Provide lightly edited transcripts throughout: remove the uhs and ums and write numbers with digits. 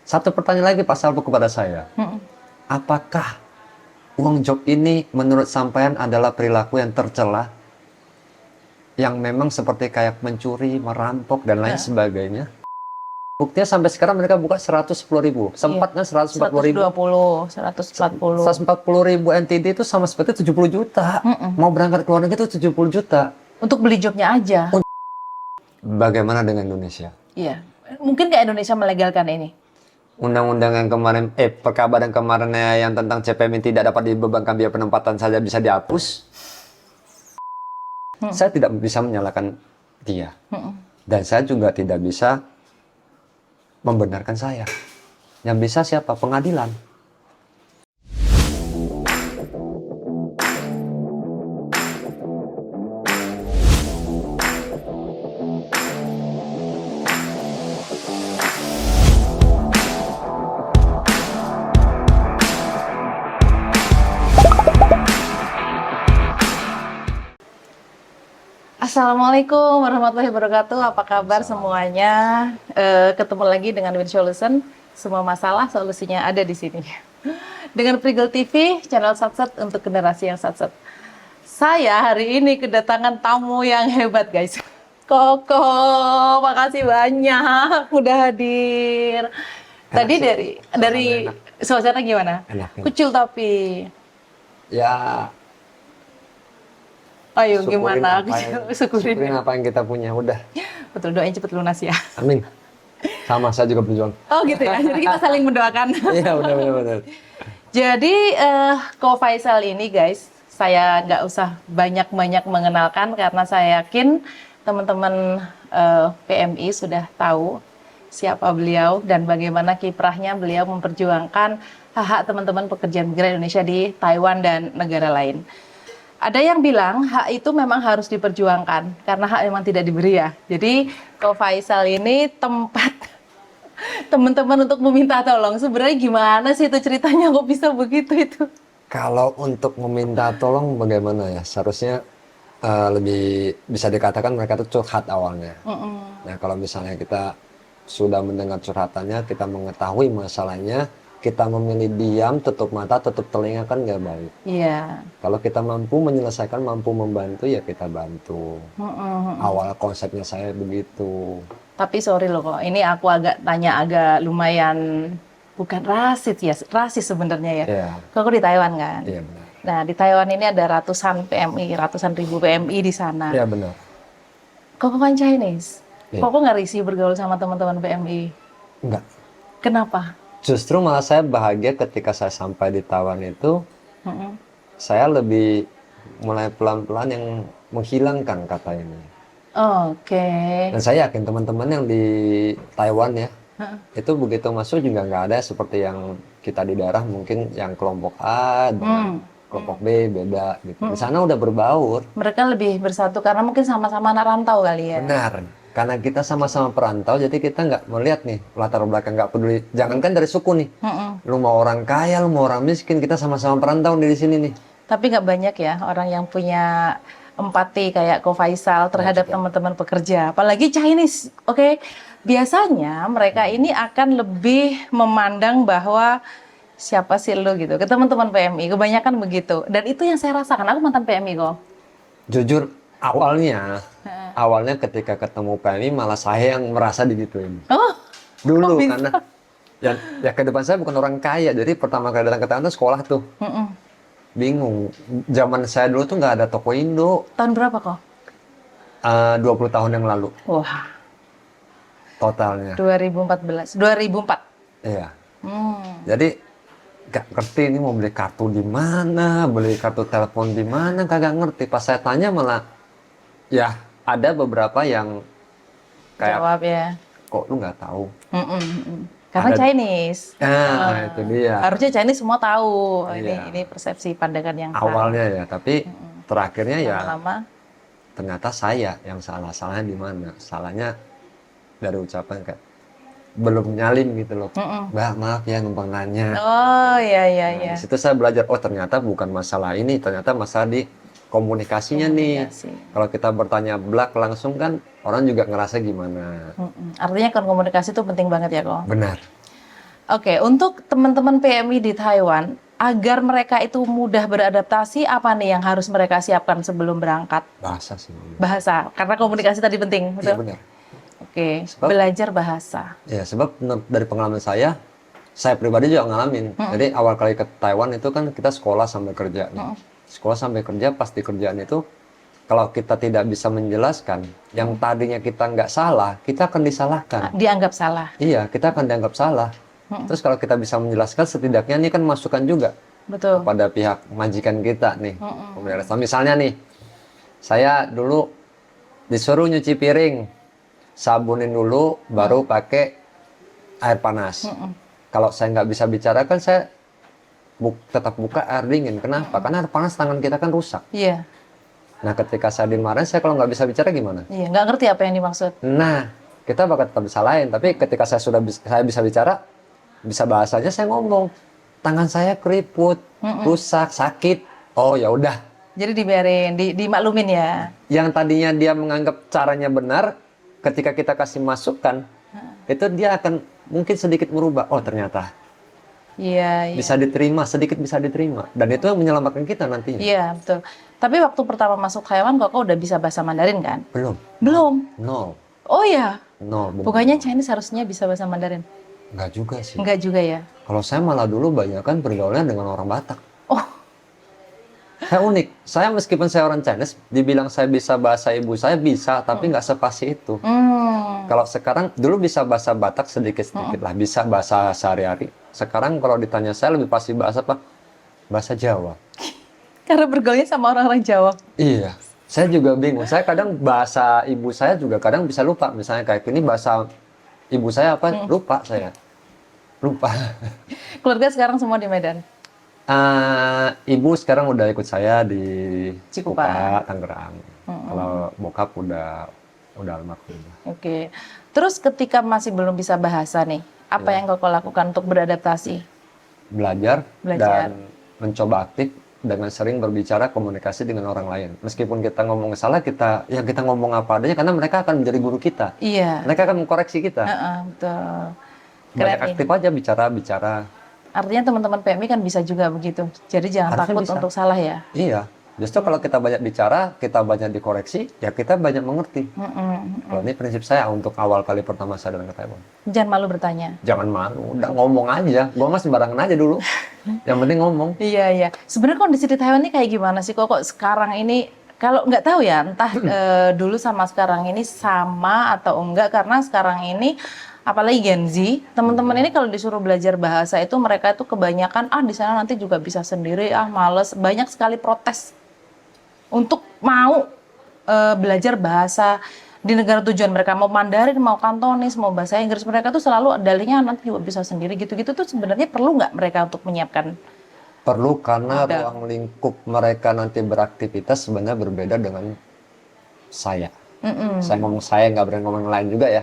Satu pertanyaan lagi Pak Salvo kepada saya. Apakah uang job ini menurut sampean adalah perilaku yang tercela? Yang memang seperti kayak mencuri, merampok, dan lain sebagainya. Buktinya sampai sekarang mereka buka 110.000. Sempat kan 140.000. 140.000 NTD itu sama seperti 70 juta. Mau berangkat ke luar negeri itu 70 juta. Untuk beli jobnya aja. Bagaimana dengan Indonesia? Iya. Mungkin kayak Indonesia melegalkan ini. Undang-undang yang kemarin, perkaba yang kemarinnya yang tentang CPM tidak dapat dibebankan biaya penempatan saja bisa dihapus. Saya tidak bisa menyalahkan dia. Dan saya juga tidak bisa membenarkan saya. Yang bisa siapa? Pengadilan. Assalamualaikum warahmatullahi wabarakatuh. Apa kabar semuanya? Ketemu lagi dengan Win Solution. Semua masalah solusinya ada di sini. Dengan Prigel TV, channel Satset untuk generasi yang Satset. Saya hari ini kedatangan tamu yang hebat, guys. Koko, makasih banyak udah hadir. Tadi dari suasana gimana? Enak. Kucil tapi. Ya. Ayo gimana? Syukurin apa yang kita punya, udah. Betul, doain cepet lunas ya. Amin. Sama, saya juga berjuang. Oh gitu ya, jadi kita saling mendoakan. Iya, benar. Jadi, Ko Faisal ini guys, saya nggak usah banyak-banyak mengenalkan karena saya yakin teman-teman PMI sudah tahu siapa beliau dan bagaimana kiprahnya beliau memperjuangkan hak-hak teman-teman pekerja migran Indonesia di Taiwan dan negara lain. Ada yang bilang hak itu memang harus diperjuangkan karena hak memang tidak diberi ya. Jadi Ko Faisal ini tempat teman-teman untuk meminta tolong. Sebenarnya gimana sih itu ceritanya kok bisa begitu itu? Kalau untuk meminta tolong bagaimana ya? Seharusnya lebih bisa dikatakan mereka itu curhat awalnya. Nah kalau misalnya kita sudah mendengar curhatannya, kita mengetahui masalahnya, kita memilih diam, tutup mata, tutup telinga kan nggak baik. Iya. Kalau kita mampu menyelesaikan, mampu membantu ya kita bantu. Awal konsepnya saya begitu. Tapi sorry loh kok, ini aku agak lumayan bukan rasis ya, rasis sebenarnya ya. Iya. Kok di Taiwan kan? Iya benar. Nah di Taiwan ini ada ratusan PMI, ratusan ribu PMI di sana. Iya benar. Kok kan Chinese? Iya. Kok nggak risih bergaul sama teman-teman PMI? Enggak. Kenapa? Justru malah saya bahagia ketika saya sampai di Taiwan itu, saya lebih mulai pelan-pelan yang menghilangkan kata ini. Oke. Dan saya yakin teman-teman yang di Taiwan ya, itu begitu masuk juga nggak ada seperti yang kita di daerah mungkin yang kelompok A dengan kelompok B beda gitu. Di sana udah berbaur. Mereka lebih bersatu karena mungkin sama-sama anak rantau kali ya. Benar. Karena kita sama-sama perantau, jadi kita nggak melihat nih latar belakang, nggak peduli. Jangankan dari suku nih, lu mau orang kaya, lu mau orang miskin, kita sama-sama perantau nih di sini nih. Tapi nggak banyak ya orang yang punya empati kayak Ko Faisal terhadap teman-teman pekerja, apalagi Chinese. Oke, biasanya mereka ini akan lebih memandang bahwa siapa sih lu gitu ke teman-teman PMI, kebanyakan begitu. Dan itu yang saya rasakan, aku mantan PMI kok. Jujur awalnya ketika ketemu PMI malah saya yang merasa digituin. Oh, dulu karena ya ke depan saya bukan orang kaya, jadi pertama kali datang ke Taiwan tuh sekolah tuh. Bingung. Zaman saya dulu tuh nggak ada toko Indo. tahun berapa kok? 20 tahun yang lalu. Wah. Totalnya. 2014. 2004. Iya. Jadi nggak ngerti ini mau beli kartu di mana, beli kartu telepon di mana, kagak ngerti. Pas saya tanya malah, ya ada beberapa yang kayak, Jawab ya. kok lu nggak tahu? Karena Chinese. Nah, itu dia. Harusnya Chinese semua tahu. Iya. Ini persepsi pandangan yang salah. Awalnya ya, tapi terakhirnya ya Lama-lama. ternyata saya yang salah. Salahnya di mana? Salahnya dari ucapan kayak belum nyalin gitu loh. Mbak, maaf ya numpang nanya. Oh iya. Di situ saya belajar, oh ternyata bukan masalah ini, ternyata masalah di komunikasinya nih. Kalau kita bertanya blak langsung kan orang juga ngerasa gimana. Artinya kan komunikasi itu penting banget ya kok. Benar. Oke, untuk teman-teman PMI di Taiwan, agar mereka itu mudah beradaptasi, apa nih yang harus mereka siapkan sebelum berangkat? Bahasa sih. Bahasa, karena komunikasi tadi penting, Iya betul? benar. Oke, Sebab belajar bahasa. ya sebab dari pengalaman saya pribadi juga ngalamin. Jadi awal kali ke Taiwan itu kan kita sekolah sampai kerja nih. Sekolah sampai kerja, pasti kerjaan itu kalau kita tidak bisa menjelaskan yang tadinya kita nggak salah, kita akan disalahkan. Dianggap salah. Iya, kita akan dianggap salah. Terus kalau kita bisa menjelaskan, setidaknya ini kan masukan juga Betul. kepada pihak majikan kita nih. Misalnya nih, saya dulu disuruh nyuci piring, sabunin dulu, baru pakai air panas. Kalau saya nggak bisa bicara kan saya tetap buka air dingin. Kenapa? Karena air panas tangan kita kan rusak. Iya, Nah, ketika saya dimarahin, saya kalau nggak bisa bicara gimana? iya, nggak ngerti apa yang dimaksud. Nah, kita bakal tetap disalahin. Tapi ketika saya bisa bicara, bisa bahasanya, saya ngomong, tangan saya keriput, rusak, sakit. Oh ya udah. Jadi dibiarin, dimaklumin ya. Yang tadinya dia menganggap caranya benar, ketika kita kasih masukan, itu dia akan mungkin sedikit merubah. Oh ternyata Iya, iya. bisa diterima, sedikit bisa diterima. Dan itu yang menyelamatkan kita nantinya. Iya, betul. Tapi waktu pertama masuk Taiwan, Koko udah bisa bahasa Mandarin kan? Belum. Belum. Nol. Oh ya, Nol. Belum. bukannya Chinese harusnya bisa bahasa Mandarin? Enggak juga sih. Enggak juga ya? Kalau saya malah dulu banyak kan bergaulnya dengan orang Batak. Oh, Saya unik. Saya meskipun saya orang Chinese, dibilang saya bisa bahasa ibu saya bisa, tapi nggak sepasi itu. Kalau sekarang, dulu bisa bahasa Batak sedikit-sedikit lah, bisa bahasa sehari-hari. Sekarang kalau ditanya saya lebih pasti bahasa apa? Bahasa Jawa. karena bergaulnya sama orang-orang Jawa. Iya. Saya juga bingung. Saya kadang bahasa ibu saya juga kadang bisa lupa. Misalnya kayak ini bahasa ibu saya apa? Lupa saya. Lupa. Keluarga sekarang semua di Medan. Ibu sekarang udah ikut saya di Cikupa. Cikupa, Tangerang. Kalau bokap udah almarhum. Oke. Terus ketika masih belum bisa bahasa nih, apa yang Koko lakukan untuk beradaptasi? Belajar Belajar. dan mencoba aktif dengan sering berbicara komunikasi dengan orang lain. Meskipun kita ngomong salah, kita ngomong apa adanya karena mereka akan menjadi guru kita. Iya. Mereka akan mengkoreksi kita. Betul. Banyak Keren aktif aja bicara. Artinya teman-teman PMI kan bisa juga begitu. Jadi jangan Harusnya takut bisa. untuk salah ya. Iya. Justru kalau kita banyak bicara, kita banyak dikoreksi, ya kita banyak mengerti. Kalau ini prinsip saya untuk awal kali pertama saya datang ke Taiwan. Jangan malu bertanya. Jangan malu, udah ngomong aja. Gua mah sembarangan aja dulu. Yang penting ngomong. Iya, iya. Sebenarnya kondisi di Taiwan ini kayak gimana sih? Kok sekarang ini, kalau nggak tahu ya, entah dulu sama sekarang ini sama atau enggak, karena sekarang ini, apalagi Gen Z, teman-teman ini kalau disuruh belajar bahasa itu mereka itu kebanyakan, di sana nanti juga bisa sendiri, males. Banyak sekali protes untuk mau belajar bahasa di negara tujuan mereka, mau Mandarin, mau Kantonis, mau bahasa Inggris, mereka tuh selalu dalihnya nanti juga bisa sendiri gitu-gitu tuh sebenarnya perlu nggak mereka untuk menyiapkan? Perlu karena Ada. ruang lingkup mereka nanti beraktivitas sebenarnya berbeda dengan saya. Saya ngomong saya, nggak berani ngomong yang lain juga ya.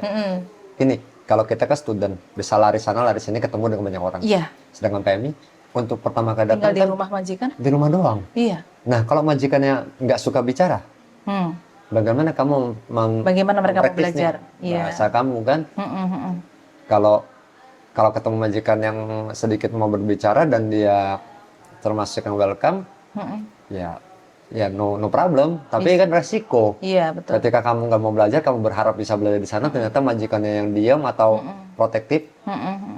Ini, kalau kita ke student, bisa lari sana, lari sini, ketemu dengan banyak orang. Iya. Sedangkan PMI, untuk pertama kali Tinggal datang di kan rumah majikan? di rumah doang. Iya. Nah, kalau majikannya nggak suka bicara, bagaimana kamu Bagaimana mereka mau mempraktis nih belajar? Iya. bahasa kamu kan? Kalau ketemu majikan yang sedikit mau berbicara dan dia termasuk yang welcome, ya no problem. Tapi kan resiko. Iya, betul. Ketika kamu nggak mau belajar, kamu berharap bisa belajar di sana, ternyata majikannya yang diam atau protektif,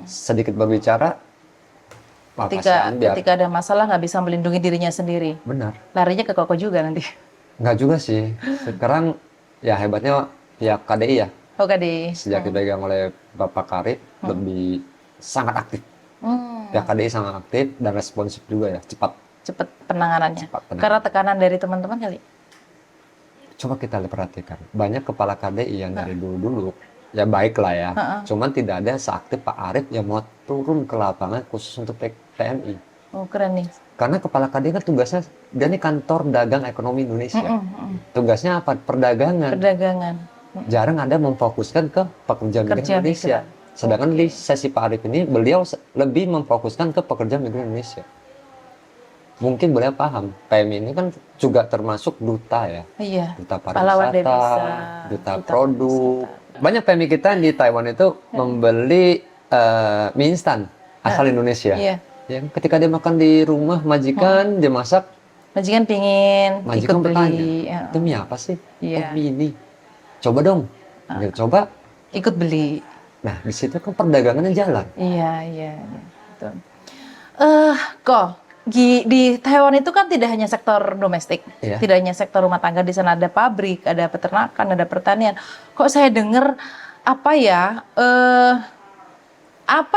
sedikit berbicara, wah, kasihan biar. Ketika ada masalah nggak bisa melindungi dirinya sendiri. Benar. Larinya ke Koko juga nanti. Nggak juga sih. Sekarang ya hebatnya pihak KDI ya. Oke deh. Sejak dipegang oleh Bapak Karib, lebih sangat aktif. Pihak KDI sangat aktif dan responsif juga ya, cepat. Cepet penanganannya. Cepat penanganan. Karena tekanan dari teman-teman kali. Coba kita perhatikan, banyak kepala KDI yang dari dulu-dulu, ya baik lah ya, cuman tidak ada seaktif Pak Arif yang mau turun ke lapangan khusus untuk PMI. Oh, keren nih. Karena kepala KDI kan tugasnya, dia ini kantor dagang ekonomi Indonesia. Tugasnya apa? Perdagangan. Perdagangan. Jarang ada memfokuskan ke pekerja migran Kerja Indonesia. migran. Sedangkan di sesi Pak Arif ini, beliau lebih memfokuskan ke pekerja migran Indonesia. Mungkin beliau paham, PMI ini kan juga termasuk duta ya. Iya. Duta Pahlawan devisa, pariwisata, duta duta produk. Banyak PMI kita di Taiwan itu membeli mie instan asal Indonesia. Iya. Yang ketika dia makan di rumah majikan, dia masak, Majikan pingin majikan ikut bertanya, beli. itu mie apa sih? Iya. Oh, mie ini. Coba dong. Dia coba. Ikut beli. Nah, di situ kan perdagangannya jalan. Iya, iya, iya. Betul. Kok di Taiwan itu kan tidak hanya sektor domestik, Iya. tidak hanya sektor rumah tangga, di sana ada pabrik, ada peternakan, ada pertanian. Kok saya dengar apa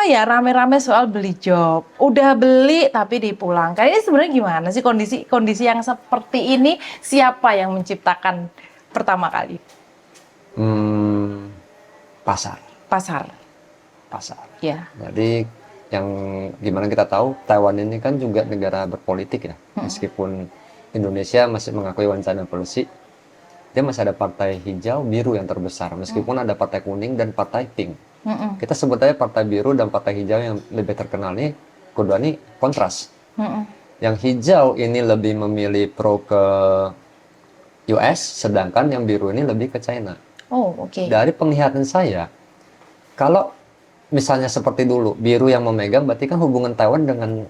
ya rame-rame soal beli job. Udah beli tapi dipulangkan. Ini sebenarnya gimana sih kondisi yang seperti ini? Siapa yang menciptakan pertama kali? Pasar. Pasar. Ya. Jadi yang gimana kita tahu Taiwan ini kan juga negara berpolitik ya. Meskipun Indonesia masih mengakui wacana polusi, dia masih ada partai hijau, biru yang terbesar. Meskipun ada partai kuning dan partai pink. Kita sebut aja partai biru dan partai hijau yang lebih terkenal nih, kedua ini kontras. Yang hijau ini lebih memilih pro ke US, sedangkan yang biru ini lebih ke China. Oh, oke. Dari penglihatan saya, kalau misalnya seperti dulu, biru yang memegang, berarti kan hubungan Taiwan dengan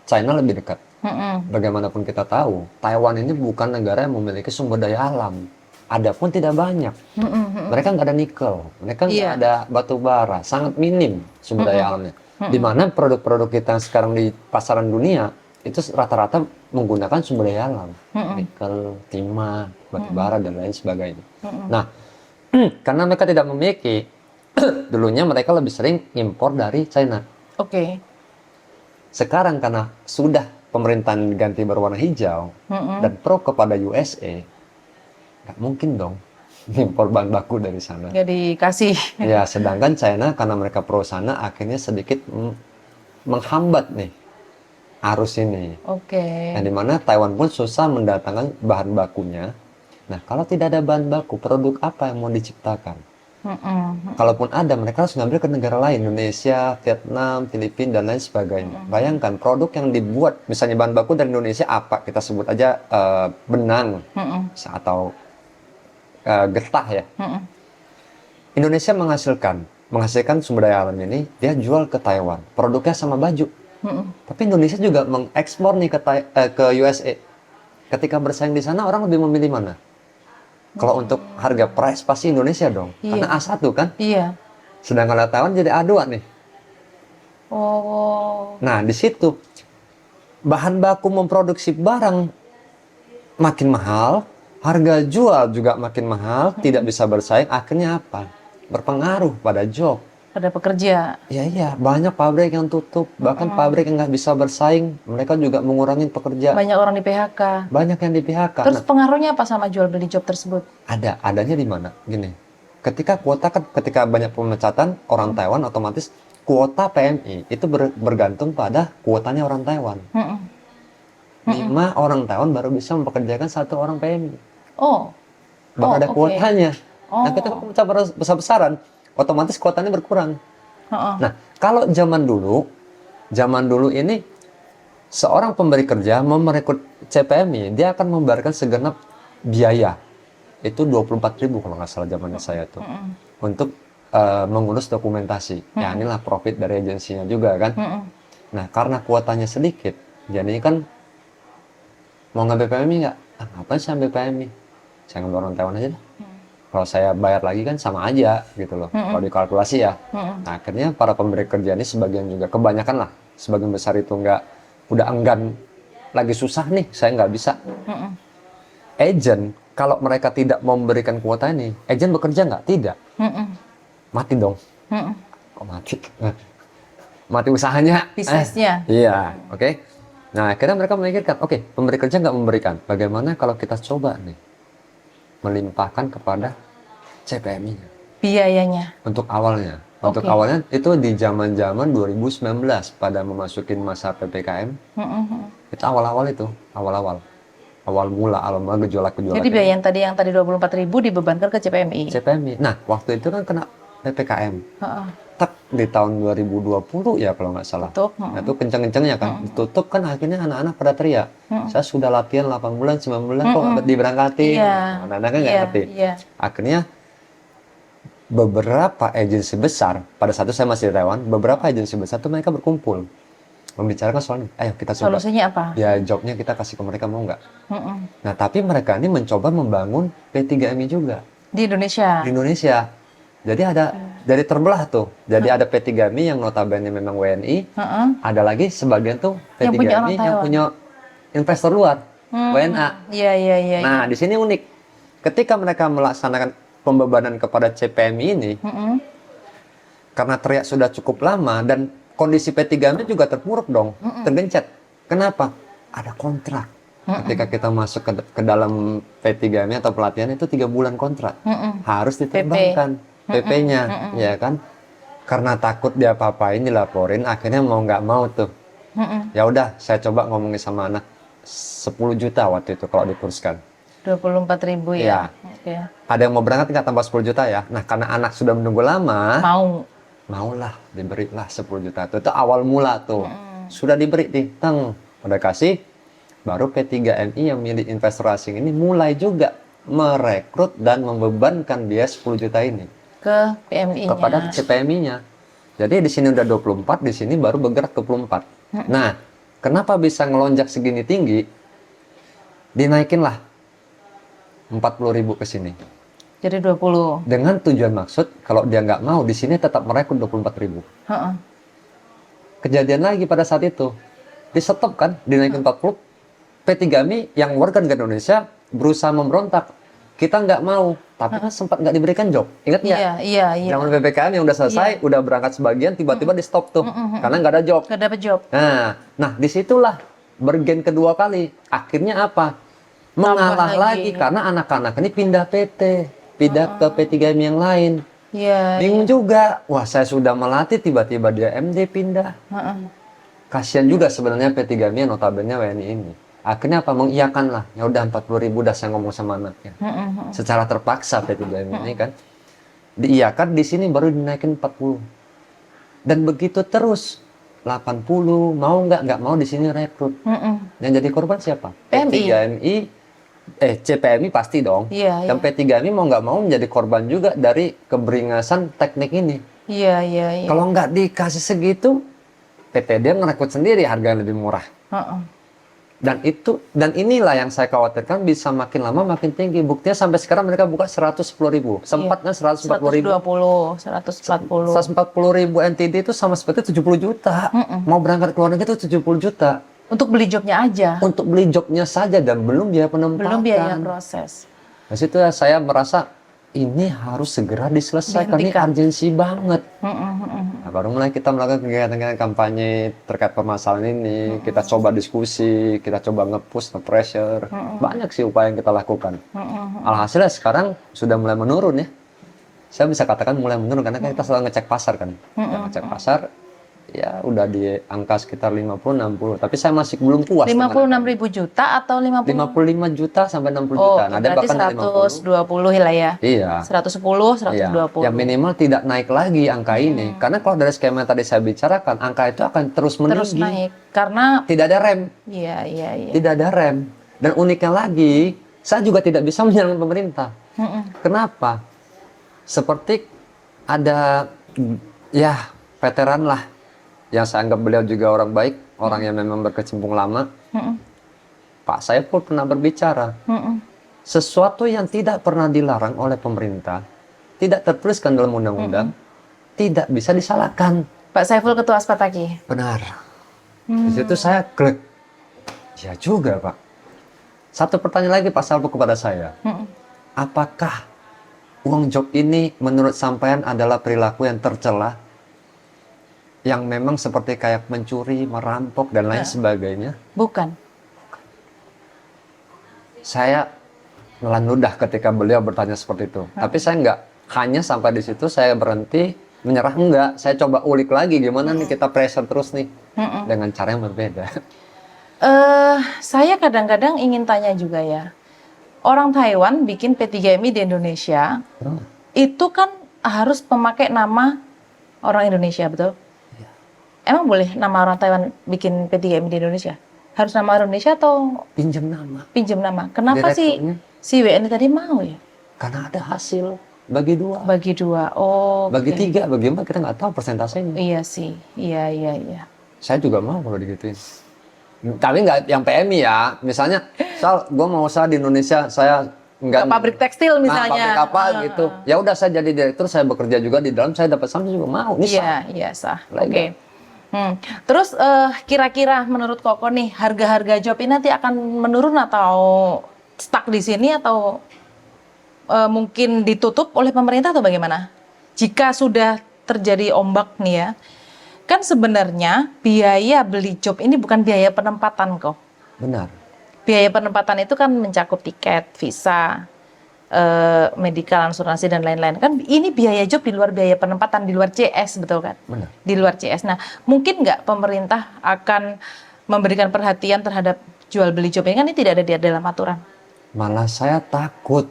China lebih dekat. Bagaimanapun kita tahu, Taiwan ini bukan negara yang memiliki sumber daya alam. Ada pun tidak banyak. Mereka nggak ada nikel, mereka nggak ada batu bara, sangat minim sumber daya alamnya. Di mana produk-produk kita sekarang di pasaran dunia itu rata-rata menggunakan sumber daya alam, nikel, timah, batu bara dan lain sebagainya. Nah, karena mereka tidak memiliki, dulunya mereka lebih sering impor dari China. Oke. Sekarang karena sudah pemerintahan ganti berwarna hijau dan pro kepada USA, nggak mungkin dong impor bahan baku dari sana. Nggak dikasih. Ya, sedangkan China karena mereka pro sana akhirnya sedikit menghambat nih arus ini. Oke. Yang dimana Taiwan pun susah mendatangkan bahan bakunya. Nah, kalau tidak ada bahan baku, produk apa yang mau diciptakan? Kalaupun ada, mereka harus ngambil ke negara lain, Indonesia, Vietnam, Filipina, dan lain sebagainya. Bayangkan produk yang dibuat, misalnya bahan baku dari Indonesia apa? Kita sebut aja benang atau getah ya. Indonesia menghasilkan sumber daya alam ini, dia jual ke Taiwan. Produknya sama baju. Tapi Indonesia juga mengekspor nih ke USA. Ketika bersaing di sana, orang lebih memilih mana? Kalau untuk harga price pasti Indonesia dong, karena A1 kan. Iya. Sedangkan Taiwan jadi A2 nih. Oh. Nah, di situ bahan baku memproduksi barang makin mahal, harga jual juga makin mahal, tidak bisa bersaing. Akhirnya apa? Berpengaruh pada job. Pada pekerja. Iya, banyak pabrik yang tutup, bahkan pabrik yang nggak bisa bersaing, mereka juga mengurangi pekerja. Banyak orang di PHK. Banyak yang di PHK. Terus pengaruhnya apa sama jual beli job tersebut? Adanya di mana? Gini, ketika banyak pemecatan orang Taiwan, otomatis kuota PMI itu bergantung pada kuotanya orang Taiwan. 5 orang Taiwan baru bisa mempekerjakan 1 orang PMI. Oh. Baru ada kuotanya. Oh. Nah, ketika pemecah besar-besaran, otomatis kuotanya berkurang. Nah, kalau zaman dulu ini seorang pemberi kerja mau merekrut CPMI, dia akan membayarkan segenap biaya. Itu 24.000 kalau nggak salah zamannya saya tuh. Untuk mengurus dokumentasi. Ya, inilah profit dari agensinya juga kan. Nah, karena kuotanya sedikit, jadi kan mau ngambil PMI nggak? Ngapain saya ambil PMI? Saya ngambil orang Taiwan aja deh. Kalau saya bayar lagi kan sama aja gitu loh, kalau dikalkulasi ya. Nah, akhirnya para pemberi kerja ini sebagian juga, kebanyakan lah, sebagian besar itu udah enggan, lagi susah nih, saya nggak bisa. Agent, kalau mereka tidak memberikan kuota ini, agent bekerja nggak? Tidak. Mati dong. Kok mati? Mati usahanya. Bisnisnya. Iya, oke. Nah, akhirnya mereka memikirkan, oke, pemberi kerja nggak memberikan. Bagaimana kalau kita coba nih melimpahkan kepada CPMI-nya biayanya untuk awalnya. Untuk awalnya itu di zaman-zaman 2019 pada memasukin masa PPKM. Itu awal-awal awal mula gejolak. Jadi biaya yang tadi 24.000 dibebankan ke CPMI. Nah, waktu itu kan kena PPKM. Tak di tahun 2020 ya kalau nggak salah. Nah, itu kenceng-kencengnya kan. Ditutup kan akhirnya anak-anak pada teriak. Saya sudah latihan 8 bulan, 9 bulan kok nggak diberangkatin. Anak-anaknya nggak ngerti. Akhirnya beberapa agensi besar, pada saat itu saya masih di Taiwan, beberapa agensi besar tuh mereka berkumpul membicarakan soal ini. Ayo kita coba. Solusinya apa? Ya jobnya kita kasih ke mereka, mau nggak? Mm-mm. Nah tapi mereka ini mencoba membangun P3MI juga Di Indonesia. di Indonesia. Jadi jadi terbelah tuh. Jadi ada P3MI yang notabene memang WNI, Heeh. ada lagi sebagian tuh Yang punya orang P3MI yang Taiwan. punya investor luar, WNA. Iya, iya, iya. Nah, di sini unik. Ketika mereka melaksanakan pembebanan kepada CPMI ini, Mm-mm. karena teriak sudah cukup lama dan kondisi P3MI juga terpuruk dong, tergencet. Kenapa? Ada kontrak. Ketika kita masuk ke dalam P3MI atau pelatihan itu 3 bulan kontrak. Harus diterbangkan PP-nya, ya kan? Karena takut dia apa-apain dilaporin, akhirnya mau nggak mau tuh. Ya udah, saya coba ngomongin sama anak 10 juta waktu itu kalau dikurskan. 24.000 ya. Oke. Ada yang mau berangkat nggak tambah 10 juta ya? Nah, karena anak sudah menunggu lama, maulah diberilah 10 juta. Itu awal mula tuh. Sudah diberi nih, udah kasih. Baru P3MI yang milik investor asing ini mulai juga merekrut dan membebankan dia 10 juta ini Ke PMI-nya. kepada CPMI-nya. Jadi di sini udah 24, di sini baru bergerak ke 24. Nah, kenapa bisa ngelonjak segini tinggi? Dinaikinlah 40.000 ke sini. Jadi 20. Dengan tujuan maksud, kalau dia nggak mau, di sini tetap merekrut 24.000. Heeh. Kejadian lagi pada saat itu. Di stop kan, dinaikin 40. P3MI yang warga negara Indonesia berusaha memberontak. Kita nggak mau, tapi kan sempat nggak diberikan job. Ingat nggak? Iya, iya. Zaman PPKM yang udah selesai, udah berangkat sebagian, tiba-tiba di stop tuh. Karena nggak ada job. Nggak dapet job. Nah, disitulah bergen kedua kali. Akhirnya apa? Mengalah lagi karena anak-anak ini pindah PT, pindah ke P3MI yang lain. Iya. Bingung juga. Wah, saya sudah melatih, tiba-tiba dia MD pindah. Kasihan juga sebenarnya P3MI yang notabene WNI ini. Akhirnya apa? Mengiyakan lah. Ya udah 40.000 dah saya ngomong sama anaknya. Secara terpaksa P3MI ini kan. Diiyakan, di sini baru dinaikin 40. Dan begitu terus. 80, mau nggak mau di sini rekrut. Yang jadi korban siapa? P3MI, CPMI pasti dong. Dan P3MI mau nggak mau menjadi korban juga dari keberingasan teknik ini. Iya. Kalau nggak dikasih segitu, PT dia ngerekrut sendiri harga yang lebih murah. Dan inilah yang saya khawatirkan bisa makin lama makin tinggi. Buktinya sampai sekarang mereka buka 110.000. Sempatnya 140.000. 140.000 NTD itu sama seperti 70 juta. Mau berangkat ke luar negeri itu 70 juta. Untuk beli jobnya aja. Untuk beli jobnya saja dan belum biaya penempatan. Belum biaya proses. Di situ saya merasa ini harus segera diselesaikan. Ini urgensi banget. Nah, baru mulai kita melakukan kegiatan kampanye terkait permasalahan ini. Kita coba diskusi, kita coba nge-push, nge-pressure. Banyak sih upaya yang kita lakukan. Alhasilnya sekarang sudah mulai menurun ya. Saya bisa katakan mulai menurun karena kita selalu ngecek pasar kan. Ngecek pasar, ya udah di angka sekitar 50-60. Tapi saya masih belum puas. 56.000 juta atau 55 juta sampai 60 juta. Nah, berarti 120 lah ya. Iya. 110, 120. Iya. Yang minimal tidak naik lagi angka ini. Karena kalau dari skema yang tadi saya bicarakan, angka itu akan terus meninggi. Terus naik. Karena tidak ada rem. Iya. Tidak ada rem. Dan uniknya lagi, saya juga tidak bisa menyalahkan pemerintah. Kenapa? Seperti ada ya veteran lah yang saya anggap beliau juga orang baik, orang yang memang berkecimpung lama. Pak Saiful pernah berbicara, sesuatu yang tidak pernah dilarang oleh pemerintah, tidak tertuliskan dalam undang-undang, tidak bisa disalahkan. Pak Saiful Ketua Aspataki. Benar. Di situ saya klik, ya juga Pak. Satu pertanyaan lagi Pak Saiful kepada saya, apakah uang job ini menurut sampean adalah perilaku yang tercela? Yang memang seperti kayak mencuri, merampok, dan lain sebagainya? Bukan. Saya nelan ludah ketika beliau bertanya seperti itu. Tapi saya nggak hanya sampai di situ, saya berhenti, menyerah enggak. Saya coba ulik lagi gimana nih kita pressure terus nih. Dengan cara yang berbeda. Saya kadang-kadang ingin tanya juga ya. Orang Taiwan bikin P3MI di Indonesia, itu kan harus memakai nama orang Indonesia, betul? Emang boleh nama orang Taiwan bikin P3MI di Indonesia? Harus nama orang Indonesia atau pinjam nama? Pinjam nama. Kenapa sih si WNI tadi mau ya? Karena ada hasil bagi 2. Bagi 2. Oh, Bagi oke. 3, bagi 4 kita nggak tahu persentasenya. Iya sih. Iya. Saya juga mau kalau digituin. Tapi nggak yang PMI ya. Misalnya, gue mau usaha di Indonesia, saya nggak Ke pabrik tekstil misalnya. pabrik apa gitu. Ya udah saya jadi direktur, saya bekerja juga di dalam, saya dapat saham juga mau. Ini sah. Iya, sah. Legal. Oke. Terus kira-kira menurut Koko nih, harga-harga job ini nanti akan menurun atau stuck di sini atau mungkin ditutup oleh pemerintah atau bagaimana? Jika sudah terjadi ombak nih ya, kan sebenarnya biaya beli job ini bukan biaya penempatan kok. Benar. Biaya penempatan itu kan mencakup tiket, visa, medical, asuransi dan lain-lain. Kan ini biaya job di luar biaya penempatan, di luar CS, betul kan? Benar. Di luar CS. Nah, mungkin nggak pemerintah akan memberikan perhatian terhadap jual beli job ini? Kan ini tidak ada di dalam aturan. Malah saya takut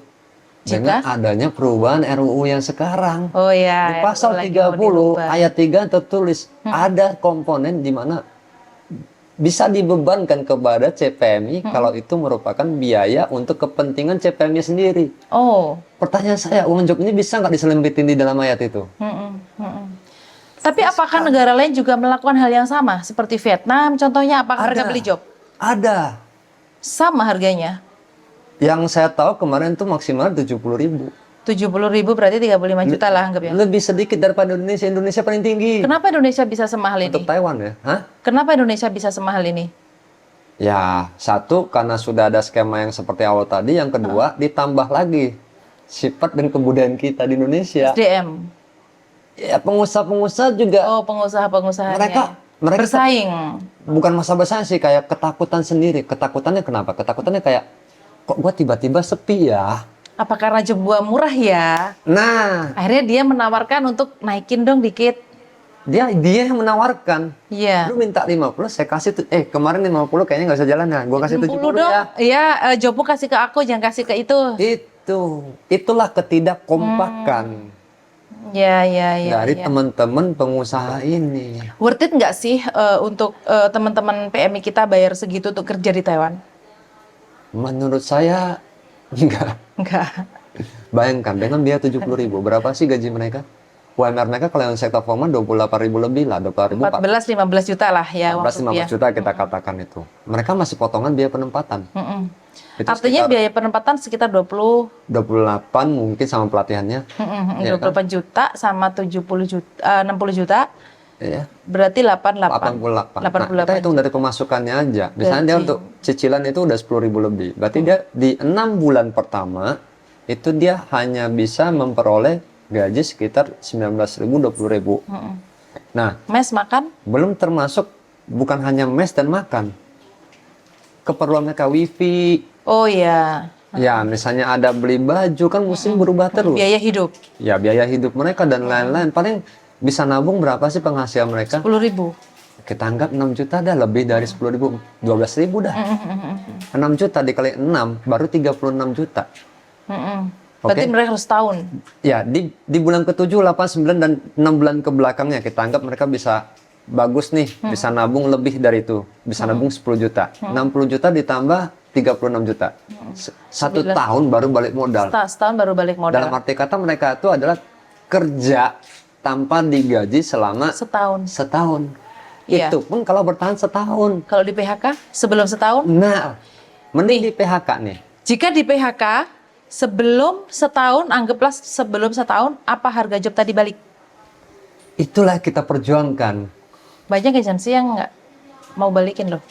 Jika? dengan adanya perubahan RUU yang sekarang. Oh ya, Di pasal lagi mau 30 dirubah. ayat 3 tertulis ada komponen di mana bisa dibebankan kepada CPMI kalau itu merupakan biaya untuk kepentingan CPMI sendiri. Oh. Pertanyaan saya, uang job ini bisa nggak diselimpitin di dalam ayat itu? Tapi apakah negara lain juga melakukan hal yang sama? Seperti Vietnam contohnya, apakah mereka beli job? Ada. Sama harganya? Yang saya tahu kemarin tuh maksimal 70.000. 70.000 berarti 35 juta lah anggap ya. Lebih sedikit daripada Indonesia. Indonesia paling tinggi. Kenapa Indonesia bisa semahal Untuk ini? Taiwan ya? Hah? Kenapa Indonesia bisa semahal ini? Ya, satu karena sudah ada skema yang seperti awal tadi. Yang kedua, ditambah lagi sifat dan kebudayaan kita di Indonesia. SDM. Ya, pengusaha-pengusaha juga Oh, pengusaha-pengusahanya. mereka bersaing. bukan masa bersaing sih, kayak ketakutan sendiri. Ketakutannya kenapa? Ketakutannya kayak, kok gua tiba-tiba sepi ya? Apa karena jumlah murah ya? Nah, Akhirnya dia menawarkan untuk naikin dong dikit. dia yang menawarkan. Iya. Lu minta 50, saya kasih tuh. Kemarin 50 kayaknya nggak usah jalan ya. Gua kasih 70 dong. ya. Iya, jobmu kasih ke aku, jangan kasih ke itu. Itulah ketidakkompakan Ya. dari teman-teman pengusaha ini. Worth it nggak sih untuk teman-teman PMI kita bayar segitu untuk kerja di Taiwan? Menurut saya enggak. Enggak. Bayangkan dengan biaya 70.000, berapa sih gaji mereka? UMR mereka kalau yang sektor formal 28.000 lebih lah, 28.000, 14-15 juta lah ya uang 14-15 rupiah. juta kita katakan itu. Mereka masih potongan biaya penempatan. Itu Artinya sekitar biaya penempatan sekitar 28 28 mungkin sama pelatihannya. Ya 28 juta sama 60 juta. Ya. Berarti 88. 88. Nah, kita hitung dari pemasukannya aja. Misalnya dia untuk cicilan itu udah 10.000 lebih. Berarti dia di 6 bulan pertama itu dia hanya bisa memperoleh gaji sekitar 19.000, 20.000. Nah, Mes makan? belum termasuk bukan hanya mes dan makan. Keperluan mereka wifi. Oh iya. Ya, misalnya ada beli baju kan musim berubah terus. Biaya hidup. Ya, biaya hidup mereka dan lain-lain. Paling bisa nabung berapa sih penghasilan mereka? 10.000. Kita anggap 6 juta dah, lebih dari 10.000, 12.000 dah. 6 juta dikali 6 baru 36 juta. Berarti Oke. mereka harus tahun. Ya, di bulan ke-7, 8, 9 dan 6 bulan ke belakangnya kita anggap mereka bisa bagus nih, bisa nabung lebih dari itu. Bisa nabung 10 juta. 60 juta ditambah 36 juta. Satu tahun baru balik modal. Setahun baru balik modal. Dalam arti kata mereka itu adalah kerja tanpa digaji selama setahun. Iya. Itu pun kalau bertahan setahun. Kalau di PHK sebelum setahun? Nah, mending di PHK nih. Jika di PHK sebelum setahun, anggaplah sebelum setahun, apa harga job tadi balik? Itulah kita perjuangkan. Banyak agensi yang nggak mau balikin loh.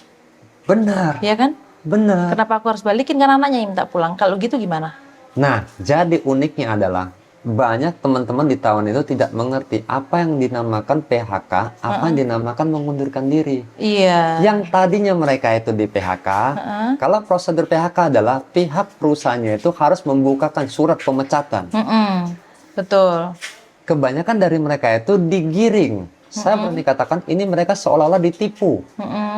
Benar, Iya kan? benar. Kenapa aku harus balikin? Kan anaknya yang minta pulang. Kalau gitu gimana? Nah, jadi uniknya adalah banyak teman-teman di Taiwan itu tidak mengerti apa yang dinamakan PHK, apa yang dinamakan mengundurkan diri. Iya. Yang tadinya mereka itu di PHK, kalau prosedur PHK adalah pihak perusahaannya itu harus membukakan surat pemecatan. Betul. Kebanyakan dari mereka itu digiring. Saya berani katakan ini mereka seolah-olah ditipu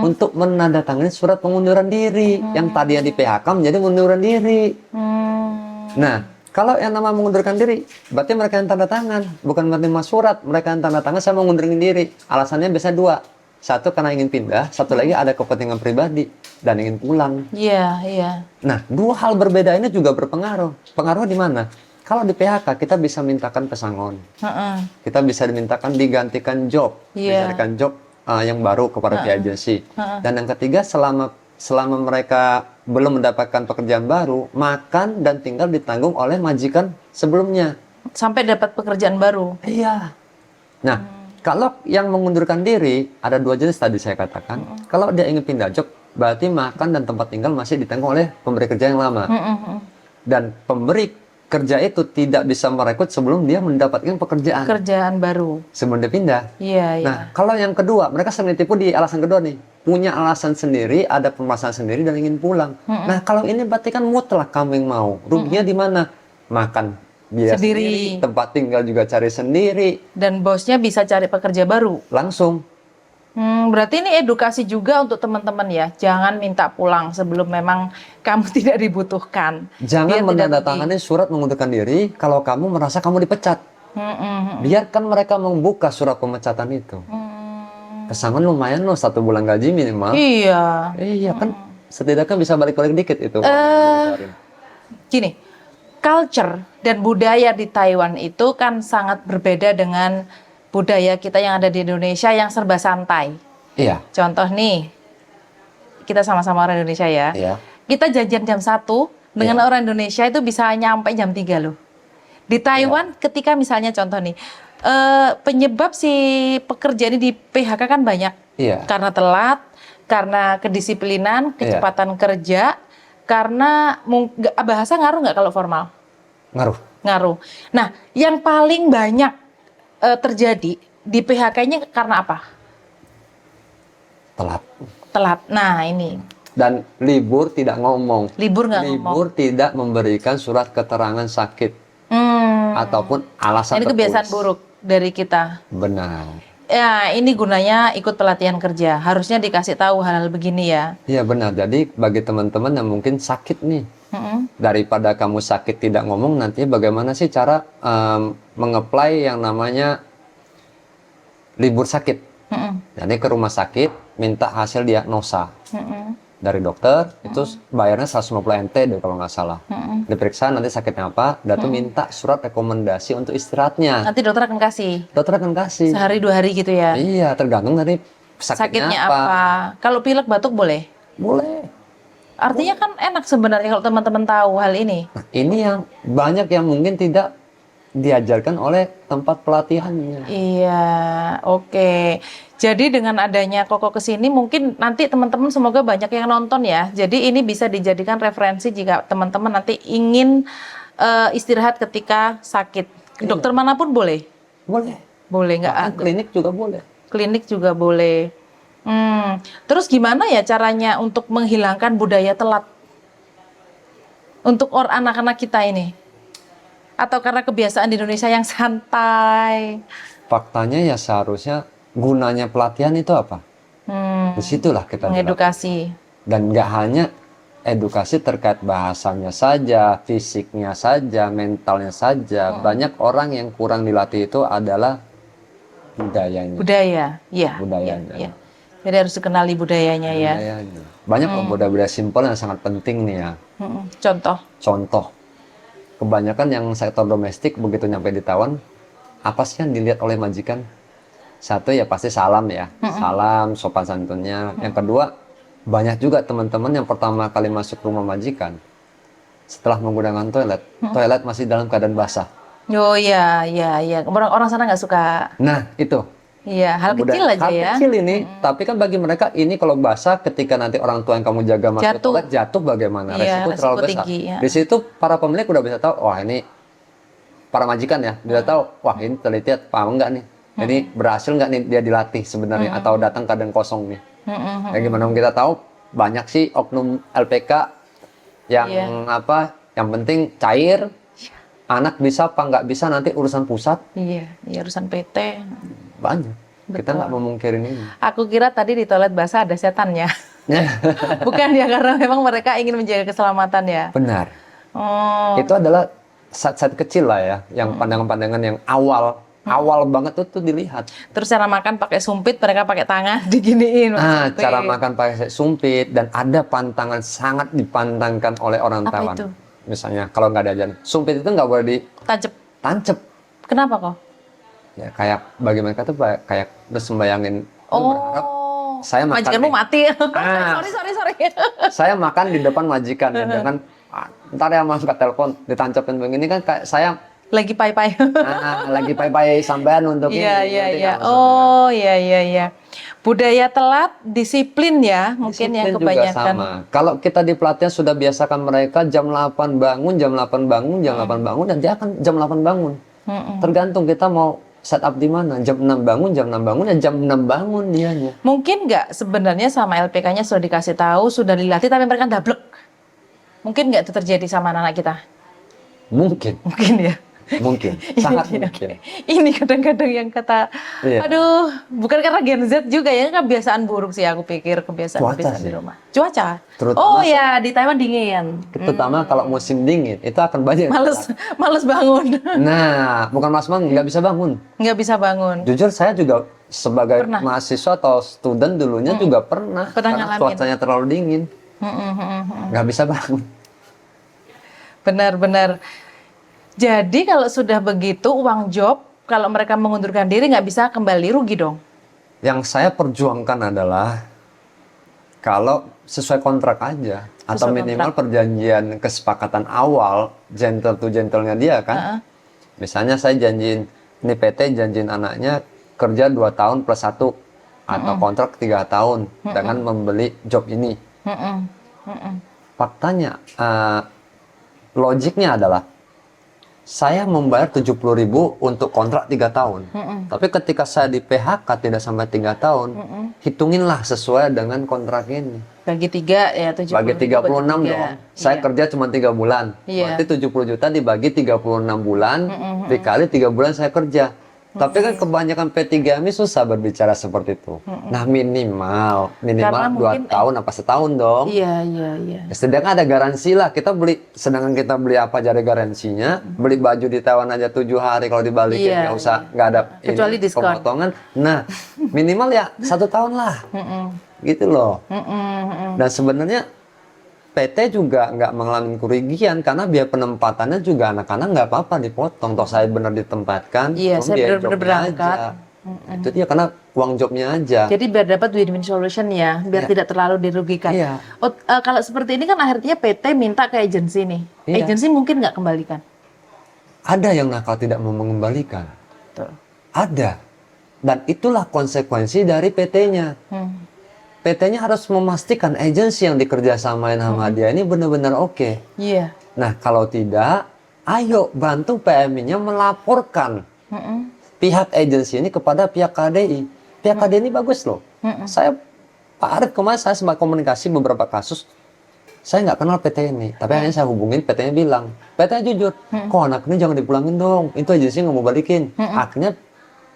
untuk menandatangani surat pengunduran diri yang tadinya di PHK menjadi pengunduran diri. Nah, kalau yang nama mengundurkan diri, berarti mereka yang tanda tangan, bukan menerima surat. Mereka yang tanda tangan saya mengundurkan diri. Alasannya biasa dua. Satu karena ingin pindah, satu lagi ada kepentingan pribadi dan ingin pulang. Iya, iya. Nah, dua hal berbeda ini juga berpengaruh. Pengaruh di mana? Kalau di PHK kita bisa mintakan pesangon, Heeh. kita bisa dimintakan digantikan job, Iya. dicarikan job yang baru kepada pihak agensi. Dan yang ketiga, selama mereka belum mendapatkan pekerjaan baru, makan dan tinggal ditanggung oleh majikan sebelumnya. Sampai dapat pekerjaan baru. Iya. Nah, kalau yang mengundurkan diri ada 2 jenis tadi saya katakan. Kalau dia ingin pindah job, berarti makan dan tempat tinggal masih ditanggung oleh pemberi kerja yang lama. Dan pemberi kerja itu tidak bisa merekrut sebelum dia mendapatkan Pekerjaan baru. sebelum dia pindah. Iya, iya. Nah, kalau yang kedua, mereka sering tipu di alasan kedua nih. Punya alasan sendiri, ada permasalahan sendiri dan ingin pulang. Nah, kalau ini berarti kan mutlak kamu yang mau. Ruginya di mana? Makan biaya Sendiri. sendiri, tempat tinggal juga cari sendiri, Dan bosnya bisa cari pekerja baru. langsung. Berarti ini edukasi juga untuk teman-teman ya. Jangan minta pulang sebelum memang kamu tidak dibutuhkan. Jangan Biar tidak menandatangani surat mengundurkan diri kalau kamu merasa kamu dipecat. Biarkan mereka membuka surat pemecatan itu. Pesangon lumayan loh, 1 bulan gaji minimal. Iya. Iya kan, setidaknya bisa balik-balik dikit itu. Gini, culture dan budaya di Taiwan itu kan sangat berbeda dengan budaya kita yang ada di Indonesia yang serba santai. Iya. Contoh nih, kita sama-sama orang Indonesia ya. Iya. Kita janjian jam 1 dengan Iya. orang Indonesia itu bisa nyampe jam 3 loh. Di Taiwan ketika misalnya contoh nih, penyebab si pekerja ini di PHK kan banyak. Iya. Karena telat, karena kedisiplinan, kecepatan kerja, karena bahasa ngaruh nggak kalau formal? Ngaruh. Ngaruh. Nah, yang paling banyak terjadi di PHK-nya karena apa? Telat. Telat. Nah, ini. Dan libur tidak ngomong. Libur nggak ngomong. Libur tidak memberikan surat keterangan sakit ataupun alasan Ini kebiasaan tertulis. buruk dari kita. Benar. Ya, ini gunanya ikut pelatihan kerja. Harusnya dikasih tahu hal-hal begini ya. Iya benar. Jadi bagi teman-teman yang mungkin sakit nih, daripada kamu sakit tidak ngomong, nanti bagaimana sih cara mengapply yang namanya libur sakit? Jadi ke rumah sakit minta hasil diagnosa dari dokter, itu bayarnya 150 NT deh kalau nggak salah. Diperiksa nanti sakitnya apa, dan tuh minta surat rekomendasi untuk istirahatnya. Nanti dokter akan kasih. Dokter akan kasih. Sehari 2 hari gitu ya. Iya, tergantung dari sakitnya, apa. Kalau pilek batuk boleh? Boleh. Artinya kan enak sebenarnya kalau teman-teman tahu hal ini. Nah, ini yang banyak yang mungkin tidak diajarkan oleh tempat pelatihannya. Iya, oke. Jadi dengan adanya Koko kesini mungkin nanti teman-teman semoga banyak yang nonton ya. Jadi ini bisa dijadikan referensi jika teman-teman nanti ingin istirahat ketika sakit. Dokter manapun boleh? Boleh. Boleh nggak? Bahkan klinik juga boleh. Klinik juga boleh. Terus gimana ya caranya untuk menghilangkan budaya telat? Untuk anak-anak kita ini? Atau karena kebiasaan di Indonesia yang santai? Faktanya ya seharusnya gunanya pelatihan itu apa? Disitulah kita Mengedukasi. Dan nggak hanya edukasi terkait bahasanya saja, fisiknya saja, mentalnya saja. Banyak orang yang kurang dilatih itu adalah budayanya. Budaya, iya. Budayanya. Iya. Jadi harus dikenali budayanya ya. Budayanya. Banyak budaya-budaya simpel yang sangat penting nih ya. Contoh. Contoh, kebanyakan yang sektor domestik begitu nyampe di Taiwan, apa sih yang dilihat oleh majikan? Satu ya pasti salam ya, salam, sopan santunnya. Yang kedua, banyak juga teman-teman yang pertama kali masuk rumah majikan, setelah menggunakan toilet masih dalam keadaan basah. Oh iya, iya, iya. Orang sana nggak suka. Nah itu. Iya, hal kecil aja hal ya. kecil ini, tapi kan bagi mereka ini kalau basah ketika nanti orang tua yang kamu jaga masuk Jatuh. toilet jatuh bagaimana? Iya, Resiko terlalu resiko besar. tinggi, ya. Di situ para pemilik udah bisa tahu, wah ini para majikan ya, dia tahu, wah ini teliti apa enggak nih? Ini berhasil nggak nih dia dilatih sebenarnya atau datang keadaan kosong nih? Ya gimana kita tahu? Banyak sih oknum LPK yang apa? Yang penting cair. Anak bisa apa nggak bisa nanti urusan pusat. Iya, iya urusan PT. Banyak. Kita nggak memungkirin ini. Aku kira tadi di toilet basah ada setannya. Bukan ya, karena memang mereka ingin menjaga keselamatan ya. Benar. Oh, Itu adalah saat-saat kecil lah ya, yang pandangan-pandangan yang awal banget tuh dilihat. terus cara makan pakai sumpit, mereka pakai tangan diginiin. Nah, maksudnya. cara makan pakai sumpit dan ada pantangan sangat dipantangkan oleh orang Apa Taiwan. itu? Misalnya kalau nggak ada jalan, sumpit itu nggak boleh Tancep. Kenapa kok? Ya kayak bagi mereka tuh kayak bersembayangin. Berharap saya makan majikanmu mati. Ah. sorry. saya makan di depan majikan ya, dengan ntar ya mas angkat telepon ditancapin begini kan kayak saya Lagi pai-pai. lagi pai-pai sampean untuk Iya, ini. iya, Ngerti iya. nggak maksudnya? Oh, iya. Budaya telat, disiplin ya, mungkin Disiplin yang juga kebanyakan. sama. Kalau kita di pelatihan sudah biasakan mereka jam 8 bangun, jam 8 bangun, jam 8 bangun, dan dia akan jam 8 bangun. Tergantung kita mau setup di mana. Jam 6 bangun, jam 6 bangun, ya jam 6 bangun dianya. Mungkin nggak sebenarnya sama LPK-nya sudah dikasih tahu, sudah dilatih, tapi mereka dablek. Mungkin nggak itu terjadi sama anak-anak kita? Mungkin, Mungkin ya. mungkin, Ini sangat dia. mungkin. Ini kadang-kadang yang kata, Iya. aduh, bukan karena Gen Z juga ya, kebiasaan buruk sih aku pikir, kebiasaan Cuaca di sih. rumah. Cuaca? Terutama Oh ya, di Taiwan dingin. Terutama kalau musim dingin, itu akan banyak. Males bangun. Nah, bukan mas bangun, nggak bisa bangun. Nggak bisa bangun. Jujur saya juga sebagai Pernah. mahasiswa atau student dulunya juga pernah karena ngalamin. cuacanya terlalu dingin, nggak bisa bangun. Benar. Jadi kalau sudah begitu uang job, kalau mereka mengundurkan diri nggak bisa kembali, rugi dong. Yang saya perjuangkan adalah kalau sesuai kontrak aja atau Sesuai minimal perjanjian kesepakatan awal gentle to gentle-nya dia kan. Misalnya saya janjiin, ini PT janjiin anaknya kerja 2 tahun plus 1 atau kontrak 3 tahun dengan membeli job ini. Faktanya, logiknya adalah saya membayar 70.000 untuk kontrak 3 tahun. Tapi ketika saya di PHK tidak sampai 3 tahun, hitunginlah sesuai dengan kontrak ini. Bagi 3 ya 70. Bagi 36 dong. Saya Iya. kerja cuma 3 bulan. Iya. Berarti 70 juta dibagi 36 bulan, dikali 3 bulan saya kerja. Tapi kan kebanyakan P3MI susah berbicara seperti itu. Nah minimal Karena 2 mungkin, tahun apa setahun dong. Iya. Ya, sedangkan ada garansi lah. Kita beli, sedangkan kita beli apa aja ada garansinya. Beli baju di Taiwan aja 7 hari, kalau dibalikin Iya, nggak usah, nggak ada Kecuali diskon. pemotongan. Nah minimal ya 1 tahun lah. Gitu loh. Dan sebenarnya PT juga nggak mengalami kerugian karena biaya penempatannya juga anak-anak nggak apa-apa dipotong. Toh saya benar ditempatkan, Iya, cuma saya biaya benar-benar jobnya berangkat. aja. Itu dia karena uang jobnya aja. Jadi biar dapat win-win solution ya, biar tidak terlalu dirugikan. Iya. Kalau seperti ini kan akhirnya PT minta ke agensi nih. Iya. Agensi mungkin nggak kembalikan. Ada yang nakal tidak mau mengembalikan. Betul. Ada. Dan itulah konsekuensi dari PT-nya. PT-nya harus memastikan agensi yang dikerjasamain sama dia ini benar-benar oke. Iya. Nah, kalau tidak, ayo bantu PMI-nya melaporkan pihak agensi ini kepada pihak KDI. Pihak KDI ini bagus loh. Saya, Pak Arif kemarin saya sempat komunikasi beberapa kasus, saya nggak kenal PT ini. Tapi akhirnya saya hubungin, PT-nya bilang, PT-nya jujur, kok anak ini jangan dipulangin dong, itu agensi nggak mau balikin. Akhirnya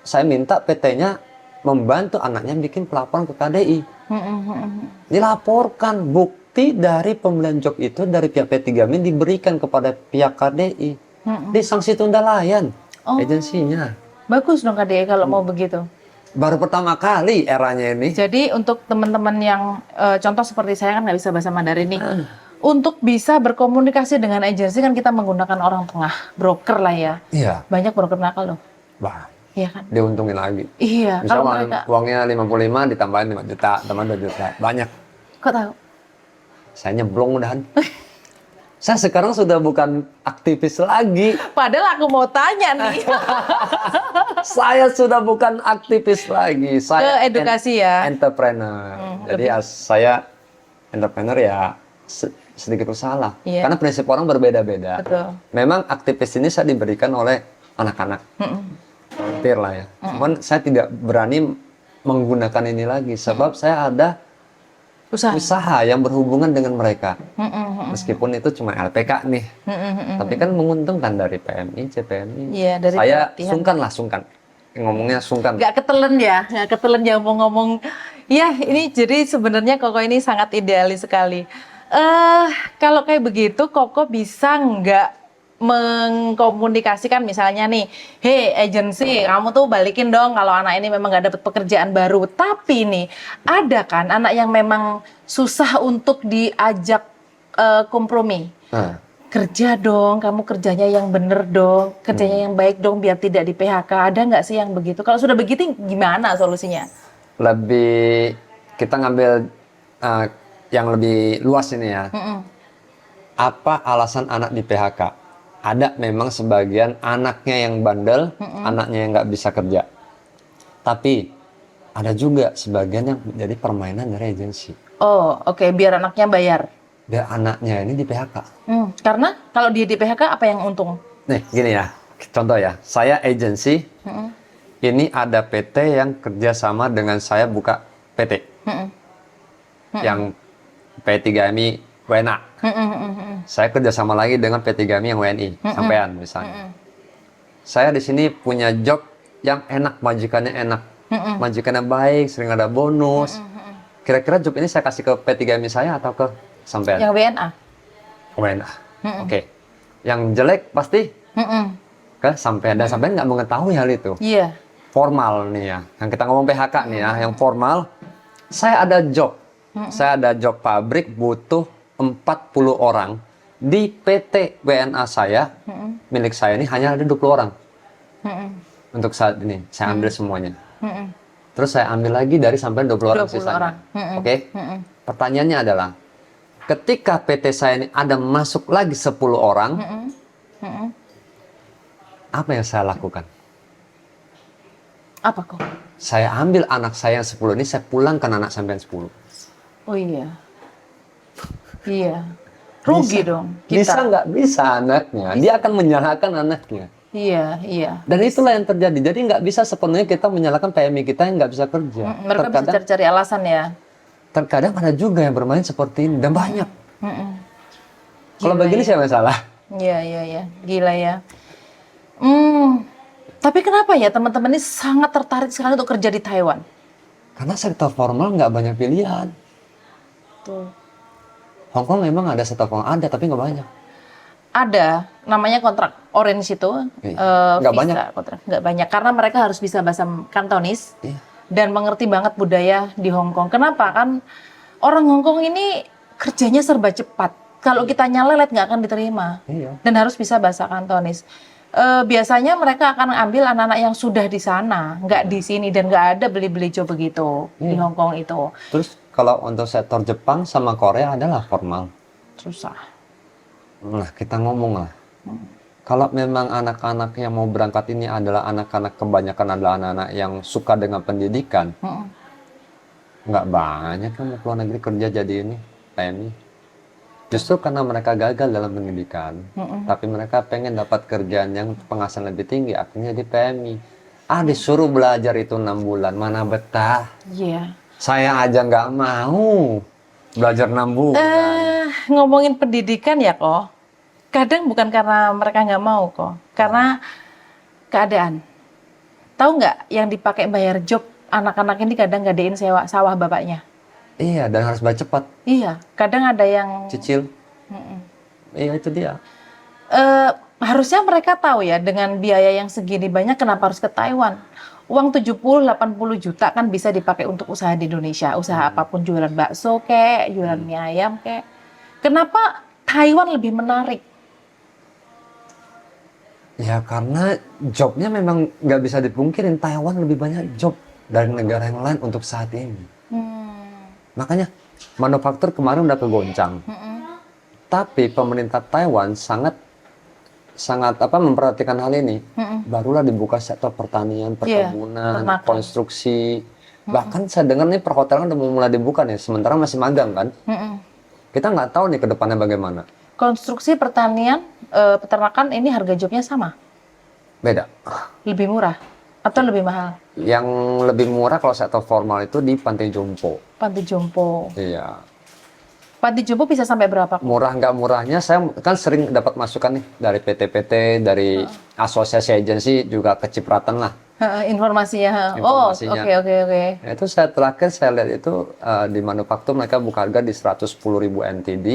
saya minta PT-nya membantu anaknya bikin pelaporan ke KDI. Dilaporkan bukti dari pembelian job itu dari pihak P3MI diberikan kepada pihak KDI. Di sanksi tunda layan agensinya. Bagus dong KDI kalau mau begitu. Baru pertama kali eranya ini. Jadi untuk teman-teman yang contoh seperti saya kan nggak bisa bahasa Mandarin nih. Untuk bisa berkomunikasi dengan agensi kan kita menggunakan orang tengah, broker lah ya. Iya. Banyak broker nakal loh. Wah, Iya kan? diuntungin lagi. Iya. Misal Kalau mereka, uangnya 55 ditambahin 5 juta, tambah 2 juta. Banyak. kok tahu? Saya nyemplung udahan. Saya sekarang sudah bukan aktivis lagi. Padahal aku mau tanya nih. Saya sudah bukan aktivis lagi. Saya Ke edukasi ya. entrepreneur. Jadi ya saya entrepreneur ya sedikit bersalah. Iya. Karena prinsip orang berbeda-beda. Betul. Memang aktivis ini saya diberikan oleh anak-anak. Volunteer lah ya. Cuman saya tidak berani menggunakan ini lagi. Sebab saya ada usaha yang berhubungan dengan mereka. Meskipun itu cuma LPK nih. Tapi kan menguntungkan dari PMI, CPMI. Iya, dari saya pelatihan. sungkan. Ngomongnya sungkan. Nggak ketelen ya ngomong-ngomong. Ya ini jadi sebenarnya Koko ini sangat idealis sekali. Kalau kayak begitu Koko bisa nggak mengkomunikasikan misalnya nih, hey agensi, kamu tuh balikin dong kalau anak ini memang nggak dapat pekerjaan baru. Tapi nih, ada kan anak yang memang susah untuk diajak kompromi. kerja dong, kamu kerjanya yang bener dong, kerjanya yang baik dong, biar tidak di PHK. Ada nggak sih yang begitu? Kalau sudah begitu, gimana solusinya? Lebih kita ngambil yang lebih luas ini ya. Apa alasan anak di PHK? Ada memang sebagian anaknya yang bandel, anaknya yang nggak bisa kerja. Tapi ada juga sebagian yang menjadi permainan dari agensi. Oh, oke, biar anaknya bayar. Biar anaknya ini di PHK. Karena kalau dia di PHK, apa yang untung? Nih, gini ya. Contoh ya, saya agensi, ini ada PT yang kerjasama dengan saya buka PT. Yang P3MI WNA. Saya kerjasama lagi dengan P3MI yang WNI, sampean misalnya. Saya di sini punya job yang enak, majikannya enak. Majikannya baik, sering ada bonus. Kira-kira job ini saya kasih ke P3MI saya atau ke sampean? Yang WNA. WNA. Oke. Yang jelek pasti ke sampean, dan sampean nggak mengetahui hal itu. Iya. Formal nih ya. Yang kita ngomong PHK nih ya, yang formal. Saya ada job. Saya ada job pabrik butuh 40 orang. Di PT WNA saya, milik saya ini hanya ada 20 orang. Untuk saat ini, saya ambil semuanya. Terus saya ambil lagi dari sampai 20 orang 20 sisanya. orang. Oke? Pertanyaannya adalah, ketika PT saya ini ada masuk lagi 10 orang, apa yang saya lakukan? Apa kok? Saya ambil anak saya yang 10 ini, saya pulangkan anak sampean 10. Oh iya. Iya. Rugi Bisa. dong Bisa kita. nggak? Bisa anaknya. Dia akan menyalahkan anaknya. Iya, iya. Dan itulah yang terjadi. Jadi nggak bisa sepenuhnya kita menyalahkan PMI kita yang nggak bisa kerja. Mereka bisa cari-cari alasan ya. Terkadang ada juga yang bermain seperti ini, dan banyak. Kalau Gila begini ya. siapa yang salah? Iya, iya, iya. Gila ya. Tapi kenapa ya teman-teman ini sangat tertarik sekali untuk kerja di Taiwan? Karena sektor formal nggak banyak pilihan. Tuh. Hong Kong memang ada sektor formal, ada tapi nggak banyak. Ada, namanya kontrak orange itu. Nggak visa banyak. kontrak. Nggak banyak, karena mereka harus bisa bahasa Kantonis. Iya. Dan mengerti banget budaya di Hong Kong. Kenapa? Kan orang Hong Kong ini kerjanya serba cepat. Kalau kita nyalelet nggak akan diterima. Iya. Dan harus bisa bahasa Kantonis. Biasanya mereka akan ambil anak-anak yang sudah di sana, nggak di sini, dan nggak ada beli-beli job begitu di Hong Kong itu. Terus kalau untuk sektor Jepang sama Korea adalah formal. Susah. Nah, kita ngomong lah. Kalau memang anak-anak yang mau berangkat ini adalah anak-anak, kebanyakan adalah anak-anak yang suka dengan pendidikan, nggak banyak yang mau keluar negeri kerja jadi ini PMI. Justru karena mereka gagal dalam pendidikan, tapi mereka pengen dapat kerjaan yang penghasilan lebih tinggi, akhirnya di PMI. Disuruh belajar itu 6 bulan, mana betah. Iya. Saya aja nggak mau belajar 6 bulan. Ngomongin pendidikan ya kok, kadang bukan karena mereka nggak mau kok, karena keadaan. Tahu nggak yang dipakai bayar job anak-anak ini kadang gadein sewa sawah bapaknya. Iya, dan harus bayar cepat, Iya, kadang ada yang cicil. Iya, itu dia. harusnya mereka tahu ya dengan biaya yang segini banyak kenapa harus ke Taiwan. Uang 70-80 juta kan bisa dipakai untuk usaha di Indonesia, usaha apapun, jualan bakso kek, jualan mie ayam kek. Kenapa Taiwan lebih menarik? Ya karena jobnya memang nggak bisa dipungkirin, Taiwan lebih banyak job dari negara yang lain untuk saat ini. Makanya manufaktur kemarin udah kegoncang. Tapi pemerintah Taiwan sangat memperhatikan hal ini. Barulah dibuka sektor pertanian, perkebunan, peternakan. konstruksi. Bahkan saya dengar nih perhotelan udah mau mulai dibuka nih, sementara masih magang kan. Kita nggak tahu nih ke depannya bagaimana. Konstruksi, pertanian, peternakan ini harga jobnya sama? Beda. Lebih murah? Atau lebih mahal? Yang lebih murah kalau sektor formal itu di Pantai Jompo. Panti Jompo. Iya. Panti Jompo bisa sampai berapa? Murah nggak murahnya, saya kan sering dapat masukan nih dari PT-PT, dari asosiasi agensi juga kecipratan lah. Informasinya. Informasinya. Oh, oke. Itu saya terakhir saya lihat itu di manufaktur mereka buka harga di 110.000 NTD.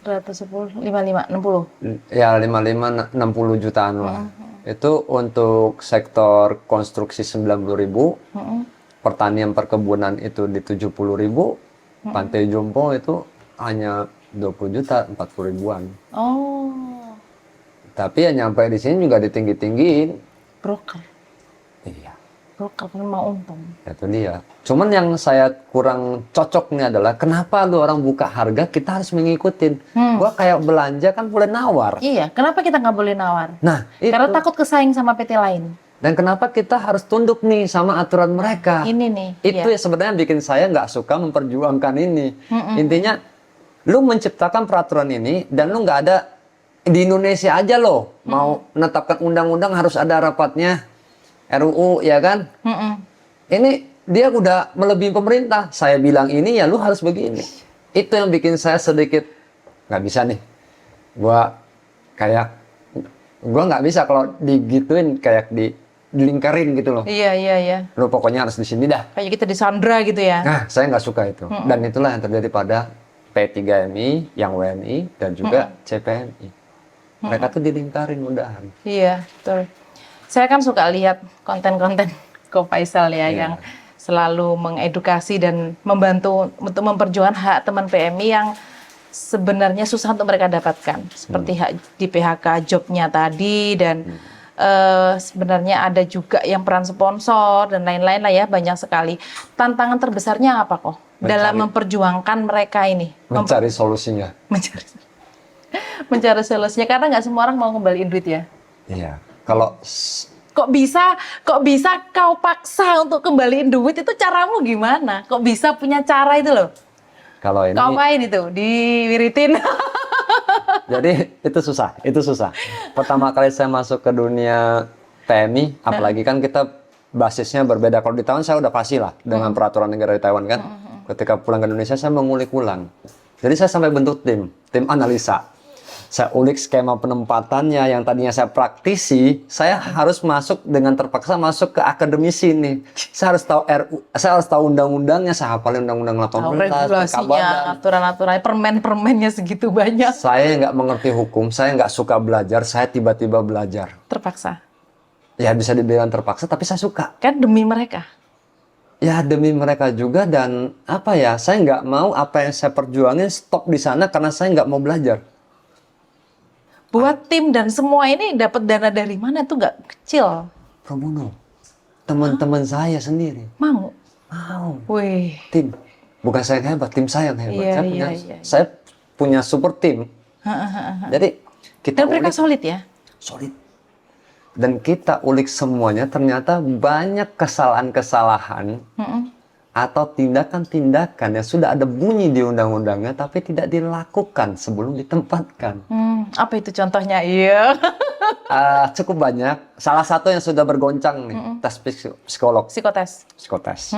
110, 55, 60. Ya 55 60 jutaan lah. Itu untuk sektor konstruksi 90.000, pertanian perkebunan itu di 70.000, Pantai Jompo itu hanya 20 juta, 40 ribuan. Oh. Tapi ya nyampe di sini juga ditinggi-tinggiin. Broker. Iya. Broker kan mau untung. Itu dia. Cuman yang saya kurang cocok nih adalah kenapa lu orang buka harga kita harus mengikutin. Gua kayak belanja kan boleh nawar. Iya, kenapa kita nggak boleh nawar? Nah, itu. Karena takut kesaing sama PT lain. Dan kenapa kita harus tunduk nih sama aturan mereka? Ini nih. Itu iya. ya sebenarnya bikin saya nggak suka memperjuangkan ini. Intinya, lu menciptakan peraturan ini dan lu nggak ada di Indonesia aja loh. Mau menetapkan undang-undang harus ada rapatnya. RUU ya kan? Ini dia udah melebihi pemerintah. Saya bilang ini ya lu harus begini. Itu yang bikin saya sedikit nggak bisa nih. Gua nggak bisa kalau digituin kayak dilingkarin gitu loh. Iya. Lu pokoknya harus di sini dah. Kayak kita disandra gitu ya. Nah, saya nggak suka itu. Dan itulah yang terjadi pada P3MI, yang WNI, dan juga CPNI. Mereka tuh dilingkarin udahan. Iya, betul. Saya kan suka lihat konten-konten Ko Faisal ya, yang selalu mengedukasi dan membantu untuk memperjuangkan hak teman PMI yang sebenarnya susah untuk mereka dapatkan. Seperti hak di PHK jobnya tadi, dan sebenarnya ada juga yang peran sponsor dan lain-lain lah ya, banyak sekali. Tantangan terbesarnya apa kok dalam memperjuangkan mereka ini? Mencari solusinya. Mencari solusinya, karena nggak semua orang mau kembaliin duit ya. Iya. Kalau Kok bisa kau paksa untuk kembaliin duit, itu caramu gimana? Kok bisa punya cara itu loh? kalau ini Kau main itu, diwiritin. jadi itu susah. Pertama kali saya masuk ke dunia PMI, apalagi kan kita basisnya berbeda. Kalau di Taiwan saya udah pasti lah dengan peraturan negara di Taiwan kan. Ketika pulang ke Indonesia saya mengulik ulang. Jadi saya sampai bentuk tim analisa. Saya ulik skema penempatannya yang tadinya saya praktisi, saya harus terpaksa masuk ke akademisi nih. Saya harus tahu saya harus tahu undang-undangnya, saya hafalin undang-undang 18, regulasinya, aturan-aturannya, permen-permennya segitu banyak. Saya nggak mengerti hukum, saya nggak suka belajar, saya tiba-tiba belajar. Terpaksa. Ya bisa dibilang terpaksa, tapi saya suka. Kan demi mereka. Ya demi mereka juga, dan apa ya, saya nggak mau apa yang saya perjuangin stop di sana karena saya nggak mau belajar. Buat tim dan semua ini dapat dana dari mana tuh nggak kecil. Pro bono. Teman-teman saya sendiri. Mau. Wih. Tim. Bukan saya yang hebat, tim saya yang hebat. Iya. Saya punya super tim. Jadi kita dan mereka solid ya? Solid. Dan kita ulik semuanya, ternyata banyak kesalahan-kesalahan atau tindakan-tindakan yang sudah ada bunyi di undang-undangnya tapi tidak dilakukan sebelum ditempatkan. Apa itu contohnya? Iya. Cukup banyak. Salah satu yang sudah bergoncang nih, tes psikolog. Psikotes.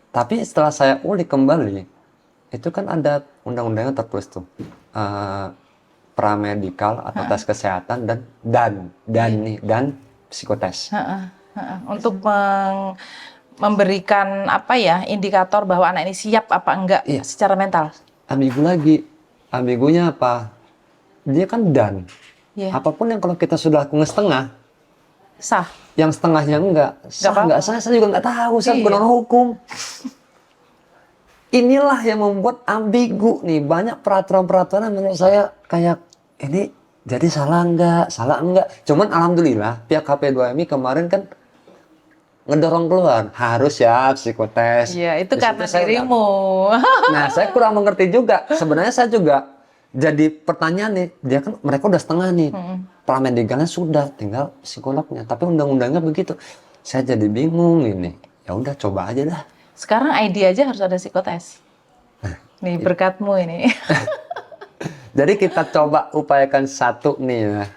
Tapi setelah saya ulik kembali, itu kan ada undang-undangnya tertulis tuh. Pramedikal atau tes kesehatan dan psikotes. Untuk memberikan apa ya, indikator bahwa anak ini siap apa enggak secara mental. Ambigunya apa? Dia kan apapun yang kalau kita sudah lakukan setengah sah, yang setengahnya enggak sah, saya juga nggak tahu, saya bukan orang hukum. Inilah yang membuat ambigu nih, banyak peraturan-peraturan menurut saya kayak ini jadi salah enggak. Cuman alhamdulillah pihak KP2MI kemarin kan ngedorong keluar harus ya psikotes. Iya, itu karena dirimu. Nah, saya kurang mengerti juga. Sebenarnya saya juga jadi pertanyaan nih, dia kan mereka udah setengah nih. Pramedikalnya sudah, tinggal psikolognya. Tapi undang-undangnya begitu. Saya jadi bingung ini. Ya udah coba aja dah. Sekarang ID aja harus ada psikotes. Nih berkatmu ini. Jadi kita coba upayakan satu nih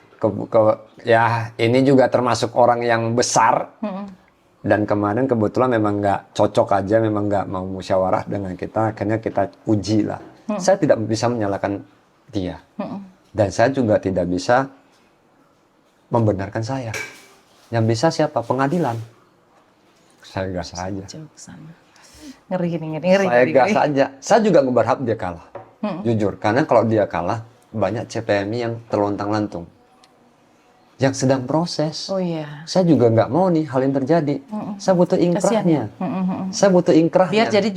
ya. Ini juga termasuk orang yang besar. Dan kemarin kebetulan memang nggak cocok aja, memang nggak mau musyawarah dengan kita, akhirnya kita uji lah. Saya tidak bisa menyalahkan dia, dan saya juga tidak bisa membenarkan saya. Yang bisa siapa? Pengadilan. Saya gas aja. Ngeri. Saya gas aja. Saya juga berharap dia kalah, jujur, karena kalau dia kalah banyak CPMI yang terlontang-lantung. Yang sedang proses. Oh iya. Saya juga nggak mau nih hal yang terjadi. Saya butuh inkrahnya. Saya butuh inkrahnya. Biar jadi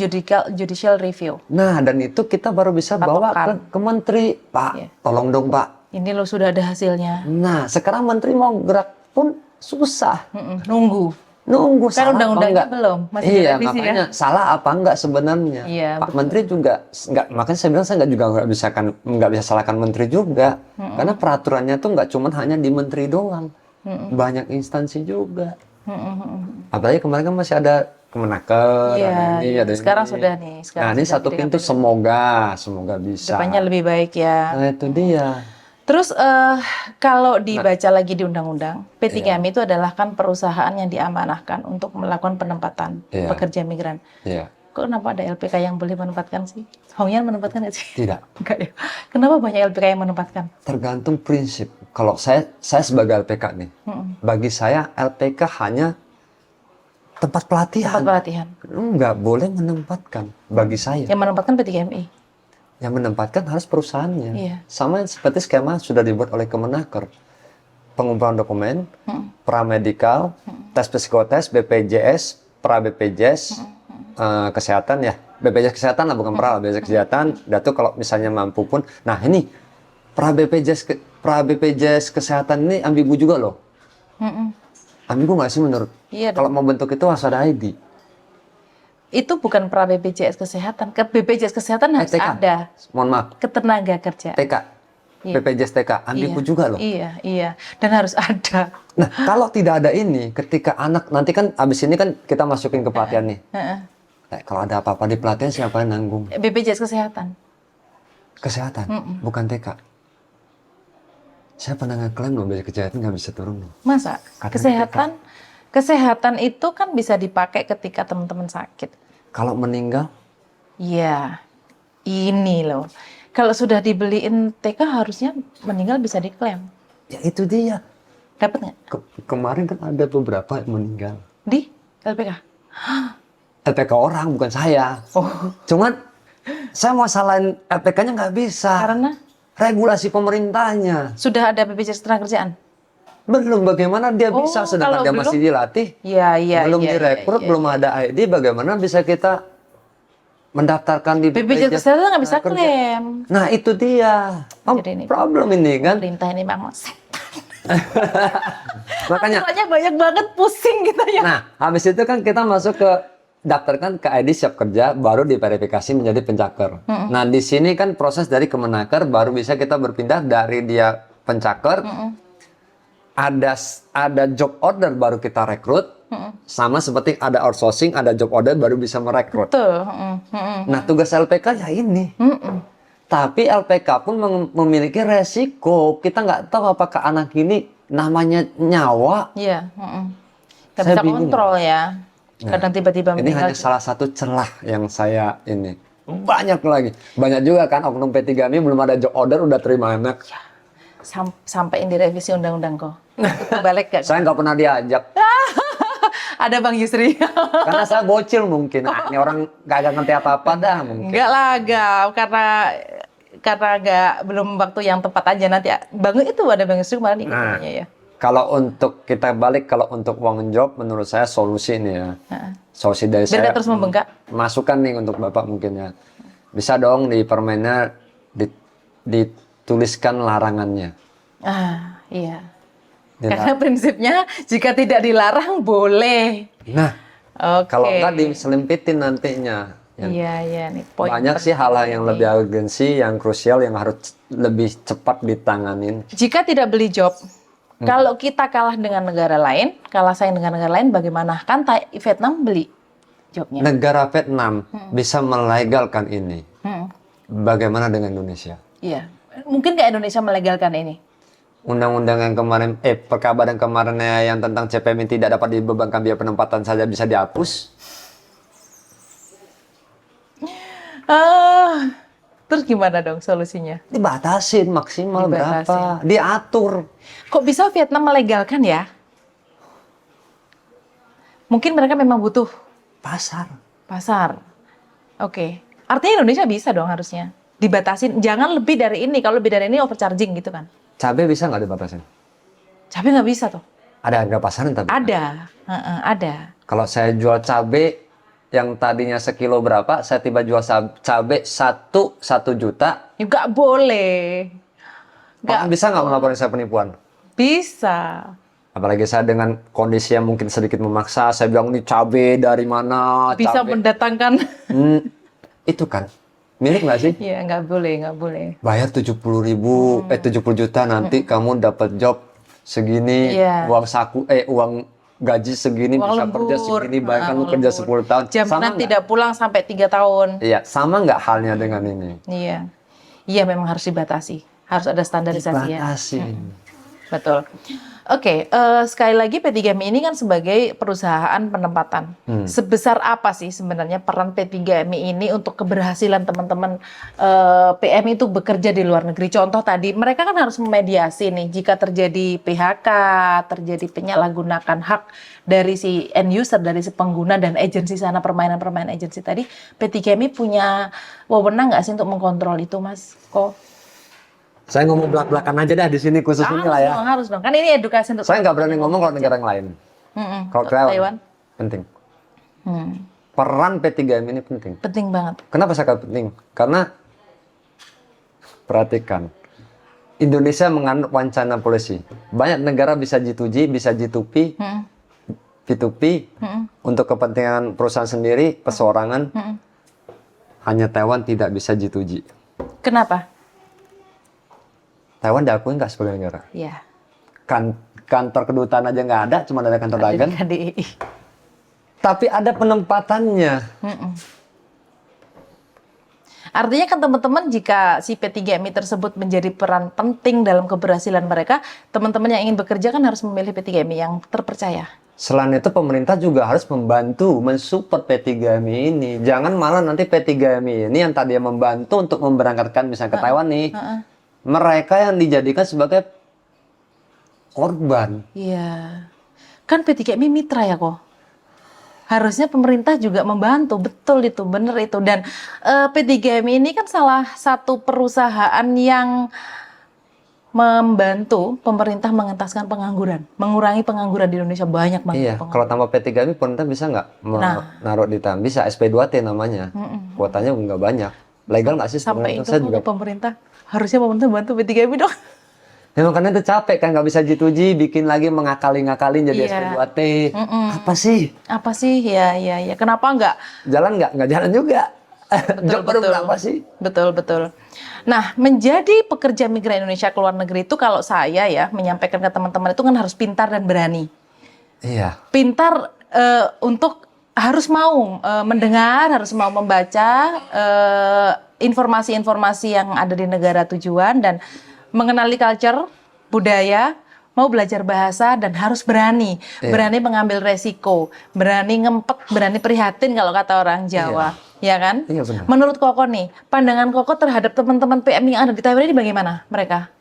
judicial review. Nah, dan itu kita baru bisa bawa ke menteri. Pak, tolong dong Pak. Ini loh sudah ada hasilnya. Nah, sekarang menteri mau gerak pun susah. Nunggu. Nunggu Kan salah apa undang-undangnya enggak? belum, masih Iya, direvisi ya. makanya salah apa enggak sebenarnya? Iya, Pak betul. Menteri juga enggak, makanya saya bilang saya nggak bisa salahkan menteri juga, karena peraturannya tuh nggak cuma hanya di menteri doang, banyak instansi juga. Apalagi kemarin kan masih ada Kemenaker, Iya, ada ini, iya. ada Sekarang ini. sudah nih. Sekarang Nah, ini sudah satu di pintu, DKP. semoga bisa. Depannya lebih baik ya. Nah, itu dia. Terus kalau dibaca lagi di undang-undang, Iya. P3M itu adalah kan perusahaan yang diamanahkan untuk melakukan penempatan Iya. pekerja migran. Iya. Kok kenapa ada LPK yang boleh menempatkan sih? Hongyan menempatkan nggak sih? Tidak. Enggak ya. Kenapa banyak LPK yang menempatkan? Tergantung prinsip. Kalau saya sebagai LPK nih, bagi saya LPK hanya tempat pelatihan. Tempat pelatihan. Nggak boleh menempatkan bagi saya. Yang menempatkan P3MI. Yang menempatkan harus perusahaannya. Iya. Sama seperti skema sudah dibuat oleh Kemenaker. Pengumpulan dokumen, pramedikal, tes psikotes, BPJS, pra BPJS, kesehatan ya. BPJS kesehatan lah, bukan pra, BPJS kesehatan. Dan tuh kalau misalnya mampu pun, nah ini pra BPJS kesehatan ini ambigu juga loh. Ambigu nggak sih menurut? Iya Kalau mau bentuk itu harus ada ID. Itu bukan pra BPJS kesehatan. Ke BPJS kesehatan harus TK. ada. Mohon maaf, Ketenaga kerja. TK. Iya. BPJS TK, ambigu Iya. juga loh. Iya, iya. Dan harus ada. Nah, kalau tidak ada ini, ketika anak, nanti kan abis ini kan kita masukin ke pelatihan nih. Heeh. Kalau ada apa-apa di pelatihan, siapa yang nanggung? BPJS kesehatan. Kesehatan, bukan TK. Saya pernah ngeklaim loh, BPJS kesehatan nggak bisa turun loh. Masa? Katanya Kesehatan itu kan bisa dipakai ketika teman-teman sakit. Kalau meninggal, Iya, ini loh. Kalau sudah dibeliin TK harusnya meninggal bisa diklaim. ya itu dia. Dapat nggak? Kemarin kan ada beberapa yang meninggal. Di LPK? LPK orang, bukan saya. Cuman, saya mau salahin LPK-nya nggak bisa. Karena Regulasi pemerintahnya. sudah ada BPJS Ketenagakerjaan. Belum, bagaimana dia bisa sedangkan kalau dia belum? masih dilatih, Iya, iya. belum iya, direkrut, iya, belum ada ID, bagaimana bisa kita mendaftarkan di BPJS Kesehatan nggak bisa Kerja? klaim. Nah, itu dia. Jadi ini Problem ini kan. pemerintah ini memang Makanya, aturannya banyak banget, pusing gitu ya. nah, habis itu kan kita masuk ke daftarkan ke ID siap kerja, baru diverifikasi menjadi pencaker. Nah, di sini kan proses dari Kemenaker, baru bisa kita berpindah dari dia pencaker, ada job order baru kita rekrut, sama seperti ada outsourcing, ada job order baru bisa merekrut. Betul. Nah, tugas LPK ya ini. Tapi LPK pun memiliki resiko. Kita nggak tahu apakah anak ini namanya nyawa. Iya. Nggak Saya bisa bingung. kontrol ya. Kadang tiba-tiba Ini meninggal. hanya salah satu celah yang saya ini. Banyak lagi. Banyak juga kan oknum P3MI belum ada job order udah terima anak. Sampai ini direvisi undang-undang kok. Itu balik gak? Saya nggak pernah diajak. Ada Bang Yusri. Karena saya bocil mungkin. Ah, ini orang gak ngerti apa-apa dah mungkin. Enggak lah, enggak. Karena enggak belum waktu yang tepat aja nanti. Bang itu ada Bang Yusri kemarin ikut Nah, namanya ya. kalau untuk kita balik, kalau untuk uang job, menurut saya solusi ini ya. Solusi dari Biar saya. nggak terus membengkak. Masukan nih untuk Bapak mungkin ya. Bisa dong di permennya dituliskan larangannya. Ah, iya. Dilarang. Karena prinsipnya jika tidak dilarang boleh. Nah, Oke. kalau nggak diselimpitin nantinya. Iya, nih poin. Banyak sih hal yang lebih urgensi, yang krusial, yang harus lebih cepat ditanganin. Jika tidak beli job, kalau kita kalah dengan negara lain, kalah saing dengan negara lain, bagaimana? Kan Vietnam beli jobnya. Negara Vietnam bisa melegalkan ini. Bagaimana dengan Indonesia? Iya. Mungkin nggak Indonesia melegalkan ini? Undang-undang yang kemarin, perkaba yang kemarinnya yang tentang CPM yang tidak dapat dibebankan biaya penempatan saja bisa dihapus. Terus gimana dong solusinya? Dibatasin maksimal Dibatasin. berapa, diatur. Kok bisa Vietnam melegalkan ya? Mungkin mereka memang butuh Pasar. pasar. Oke. Artinya Indonesia bisa dong harusnya. Dibatasin, jangan lebih dari ini. Kalau lebih dari ini overcharging gitu kan. Cabai bisa nggak dibatasin? Cabai nggak bisa tuh. Ada harga pasaran tapi. Ada. Ada. Kalau saya jual cabai yang tadinya sekilo berapa, saya tiba jual cabai 1 juta. Ya nggak boleh. Orang bisa nggak melaporkan saya penipuan? Bisa. Apalagi saya dengan kondisi yang mungkin sedikit memaksa, saya bilang ini cabe dari mana? Bisa Cabe. mendatangkan. Itu kan milik nggak sih? Iya, nggak boleh. Bayar 70.000, 70 juta nanti kamu dapat job segini, Iya. uang gaji segini, Uang bisa lembur. kerja segini, bayangkan lu Uang kerja lembur. 10 tahun. Jaminan Sama nggak? tidak pulang sampai 3 tahun. Iya, sama nggak halnya dengan ini? Iya. Iya, memang harus dibatasi. Harus ada standarisasi ya. Batasi. Betul. Oke, sekali lagi P3MI ini kan sebagai perusahaan penempatan. Sebesar apa sih sebenarnya peran P3MI ini untuk keberhasilan teman-teman PMI itu bekerja di luar negeri? Contoh tadi, mereka kan harus memediasi nih jika terjadi PHK, terjadi penyalahgunaan hak dari si end user, dari si pengguna dan agensi sana, permainan-permainan agensi tadi. P3MI punya wewenang nggak sih untuk mengkontrol itu, Mas? Kok? Saya ngomong belak-belakan aja dah di sini khusus ini lah ya. Harus dong. Kan ini edukasi untuk Saya nggak berani ngomong kalau negara yang lain. Kalau Taiwan, penting. Peran P3M ini penting. Penting banget. Kenapa saya katakan penting? Karena perhatikan, Indonesia menganut wacana polisi. Banyak negara bisa G2G, bisa G2P, P2P, untuk kepentingan perusahaan sendiri, perseorangan. Hanya Taiwan tidak bisa G2G. Kenapa? Taiwan diakui nggak sebagai negara? Iya. Kantor kedutaan aja nggak ada, cuma ada kantor dagang. KDI. Tapi ada penempatannya. Artinya kan teman-teman, jika si P3MI tersebut menjadi peran penting dalam keberhasilan mereka, teman-teman yang ingin bekerja kan harus memilih P3MI yang terpercaya. Selain itu pemerintah juga harus membantu, mensupport P3MI ini. Jangan malah nanti P3MI ini yang tadinya membantu untuk memberangkatkan misalnya ke Taiwan nih. Mereka yang dijadikan sebagai korban. Iya. Kan P3MI mitra ya kok. Harusnya pemerintah juga membantu. Betul itu, bener itu. Dan P3MI ini kan salah satu perusahaan yang membantu pemerintah mengentaskan pengangguran. Mengurangi pengangguran di Indonesia banyak banget. Iya, kalau tambah P3MI pemerintah bisa nggak naruh di tangan? Bisa, SP2T namanya. Kuotanya nggak banyak. Legal nggak sih sampai sebenarnya? itu Saya juga pemerintah. Harusnya pemerintah bantu P3MI dong. ya makanya itu capek kan, nggak bisa G2G, bikin lagi mengakali-ngakalin jadi SP2T. Apa sih? Apa sih? Ya. Kenapa nggak? Jalan nggak? Nggak jalan juga. Job baru berapa sih? Betul. Nah, menjadi pekerja migran Indonesia ke luar negeri itu kalau saya ya menyampaikan ke teman-teman itu kan harus pintar dan berani. Iya. Pintar untuk harus mau mendengar, harus mau membaca informasi-informasi yang ada di negara tujuan dan mengenali culture, budaya, mau belajar bahasa dan harus berani. Berani mengambil resiko, berani ngempet, berani prihatin kalau kata orang Jawa. Ya kan? Iya, benar. Menurut Koko nih, pandangan Koko terhadap teman-teman PMI yang ada di Taiwan ini bagaimana mereka?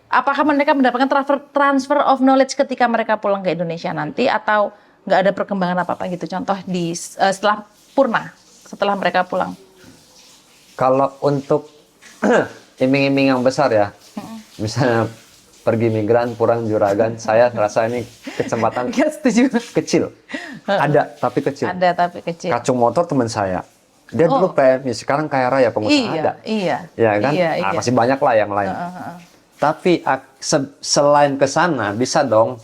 Apakah mereka mendapatkan transfer of knowledge ketika mereka pulang ke Indonesia nanti atau nggak ada perkembangan apa-apa gitu? Contoh di setelah purna, setelah mereka pulang. Kalau untuk iming-iming yang besar ya, misalnya pergi migran, pulang juragan, saya rasa ini kesempatan Nggak setuju. kecil. Ada, tapi kecil. Ada tapi kecil. Kacung motor teman saya. Dia dulu PMI, sekarang kaya raya pengusaha ada. Iya. Ya kan? Iya. Masih banyak lah yang lain. Tapi selain ke sana, bisa dong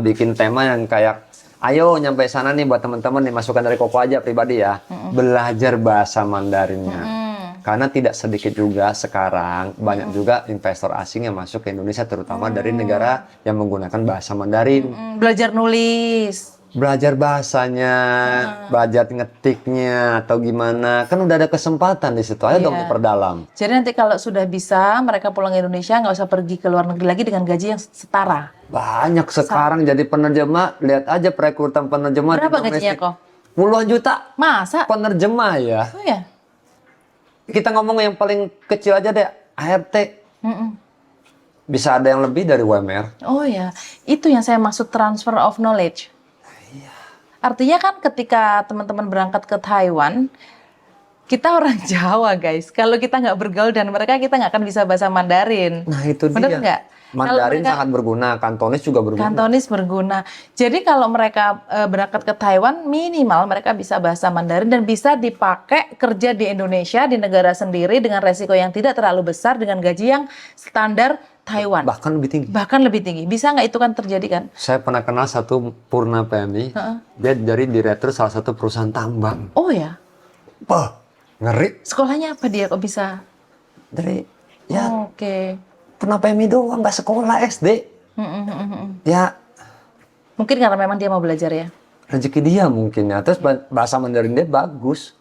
bikin tema yang kayak, ayo nyampe sana nih buat teman-teman nih, masukan dari Koko aja pribadi ya. Belajar bahasa Mandarinnya. Karena tidak sedikit juga sekarang, banyak juga investor asing yang masuk ke Indonesia, terutama dari negara yang menggunakan bahasa Mandarin. Belajar nulis. Belajar bahasanya, belajar ngetiknya, atau gimana. Kan udah ada kesempatan di situ, ayo dong diperdalam. Jadi nanti kalau sudah bisa, mereka pulang ke Indonesia, nggak usah pergi ke luar negeri lagi dengan gaji yang setara. Banyak sekarang jadi penerjemah, lihat aja perekrutan penerjemah. Berapa gajinya kok? Puluhan juta. Masa? Penerjemah ya. Oh ya? Kita ngomong yang paling kecil aja deh, ART. Bisa ada yang lebih dari UMR. Oh ya, itu yang saya maksud transfer of knowledge. Artinya kan ketika teman-teman berangkat ke Taiwan, kita orang Jawa guys. Kalau kita nggak bergaul dan mereka, kita nggak akan bisa bahasa Mandarin. Nah itu Bener dia. nggak? Mandarin mereka- sangat berguna, Kantonis juga berguna. Kantonis berguna. Jadi kalau mereka berangkat ke Taiwan, minimal mereka bisa bahasa Mandarin dan bisa dipakai kerja di Indonesia, di negara sendiri dengan resiko yang tidak terlalu besar dengan gaji yang standar Taiwan. Bahkan lebih tinggi. Bahkan lebih tinggi. Bisa nggak itu kan terjadi kan? Saya pernah kenal satu Purna PMI, dia dari direktur salah satu perusahaan tambang. Oh ya, Wah, ngeri. sekolahnya apa dia kok bisa? Dari ya Oke. Purna PMI doang, nggak sekolah SD. Ya Mungkin karena memang dia mau belajar ya. rezeki dia mungkin ya. Terus bahasa Mandarin dia bagus.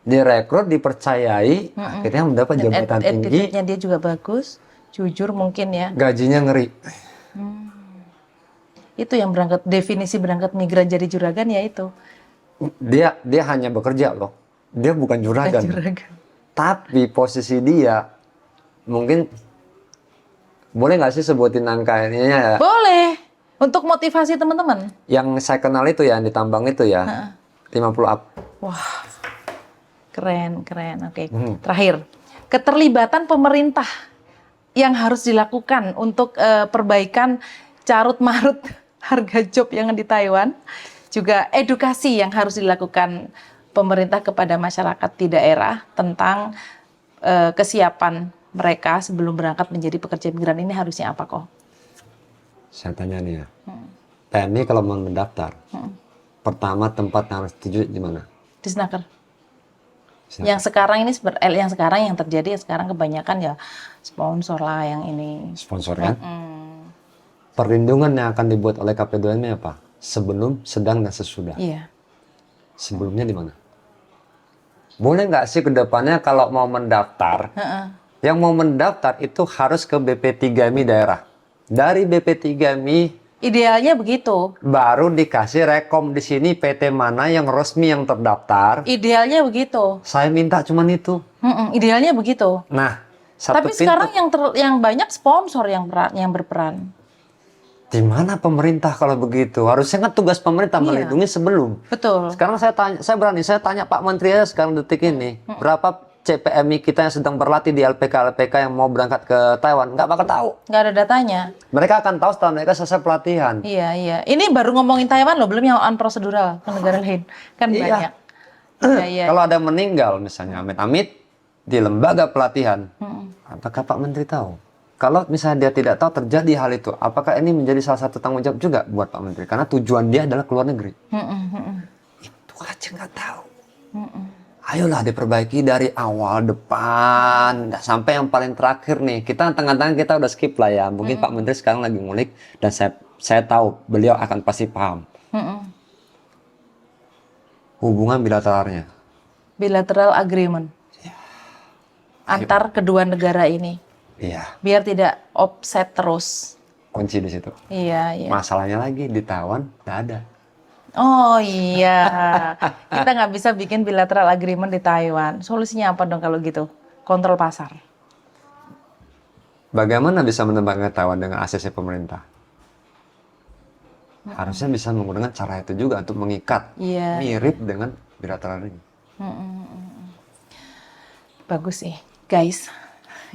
Direkrut, dipercayai, akhirnya mendapat jabatan tinggi, Attitude-nya dia juga bagus, jujur mungkin ya. gajinya ngeri. Itu yang berangkat, definisi berangkat migran jadi juragan ya itu. Dia hanya bekerja loh. Dia bukan juragan. Juragan. Tapi posisi dia mungkin boleh nggak sih sebutin angkanya ya? Boleh. Untuk motivasi teman-teman. Yang saya kenal itu ya di tambang itu ya 50 up. Wah, keren. Oke, terakhir. Keterlibatan pemerintah yang harus dilakukan untuk perbaikan carut-marut harga job yang di Taiwan. Juga edukasi yang harus dilakukan pemerintah kepada masyarakat di daerah tentang kesiapan mereka sebelum berangkat menjadi pekerja migran ini harusnya apa kok? Saya tanya nih ya. PMI kalau mau mendaftar, pertama tempat yang harus tuju di mana? Di Snaker. Yang sekarang ini yang sekarang yang terjadi sekarang kebanyakan ya sponsor lah yang ini. Sponsor kan? Perlindungan yang akan dibuat oleh KP2M apa? Sebelum, sedang, dan sesudah. Iya. Sebelumnya di mana? Boleh nggak sih ke depannya kalau mau mendaftar, yang mau mendaftar itu harus ke BP3MI daerah. Dari BP3MI Idealnya begitu. baru dikasih rekom di sini PT mana yang resmi yang terdaftar. Idealnya begitu. Saya minta cuman itu. Idealnya begitu. Nah, satu Tapi pintu. sekarang yang banyak sponsor yang berperan. Di mana pemerintah kalau begitu? Harusnya kan tugas pemerintah Iya. melindungi sebelum. Betul. Sekarang saya tanya Pak Menteri aja sekarang detik ini, berapa CPMI kita yang sedang berlatih di LPK yang mau berangkat ke Taiwan? Nggak bakal tahu. Nggak ada datanya. Mereka akan tahu setelah mereka selesai pelatihan. Iya. Ini baru ngomongin Taiwan loh, belum yang unprosedural ke negara lain. Kan Iya. banyak. Iya. Kalau ada meninggal misalnya amit-amit di lembaga pelatihan, apakah Pak Menteri tahu? Kalau misalnya dia tidak tahu terjadi hal itu, apakah ini menjadi salah satu tanggung jawab juga buat Pak Menteri? Karena tujuan dia adalah keluar negeri. Itu aja nggak tahu. Ayolah diperbaiki dari awal depan, nggak sampai yang paling terakhir nih. Kita tengah-tengah kita udah skip lah ya. Mungkin Pak Menteri sekarang lagi ngulik dan saya tahu beliau akan pasti paham. Hubungan bilateralnya. Bilateral agreement. Antar kedua negara ini. Iya, Biar tidak offset terus. kunci di situ. Iya. Masalahnya lagi di Taiwan nggak ada. Oh iya, kita nggak bisa bikin bilateral agreement di Taiwan. Solusinya apa dong kalau gitu? Kontrol pasar. Bagaimana bisa menembakkan Taiwan dengan ACC pemerintah? Harusnya bisa menggunakan cara itu juga untuk mengikat. Iya. Mirip dengan bilateral ini. Bagus sih, guys.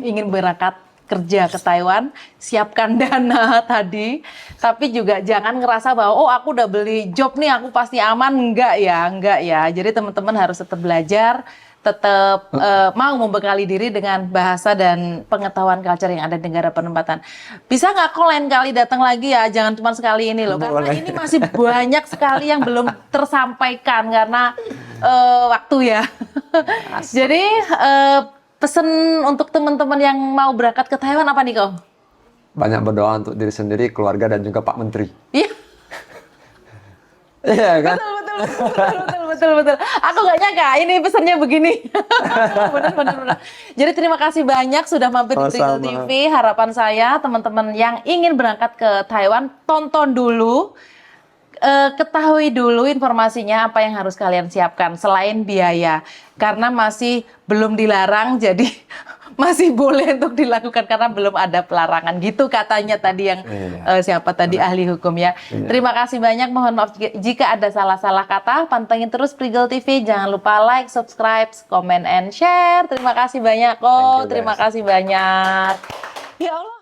Ingin berangkat kerja ke Taiwan, siapkan dana tadi, tapi juga jangan ngerasa bahwa oh aku udah beli job nih, aku pasti aman. Enggak ya. Jadi teman-teman harus tetap belajar, tetap mau membekali diri dengan bahasa dan pengetahuan culture yang ada di negara penempatan. Bisa nggak kok lain kali datang lagi ya, jangan cuma sekali ini loh, karena ini masih banyak sekali yang belum tersampaikan karena waktu ya. Jadi pesan untuk teman-teman yang mau berangkat ke Taiwan apa nih kok? Banyak berdoa untuk diri sendiri, keluarga, dan juga Pak Menteri. Iya. Iya kan? Betul. Aku nggak nyangka ini pesannya begini. Benar. Jadi terima kasih banyak sudah mampir di Prigel TV. Harapan saya teman-teman yang ingin berangkat ke Taiwan tonton dulu. Ketahui dulu informasinya apa yang harus kalian siapkan selain biaya, karena masih belum dilarang, jadi masih boleh untuk dilakukan karena belum ada pelarangan gitu katanya tadi yang siapa tadi ahli hukum ya. Terima kasih banyak, mohon maaf jika ada salah-salah kata. Pantengin terus Prigel TV, jangan lupa like, subscribe, comment, and share. Terima kasih banyak kok, terima kasih banyak. Ya Allah.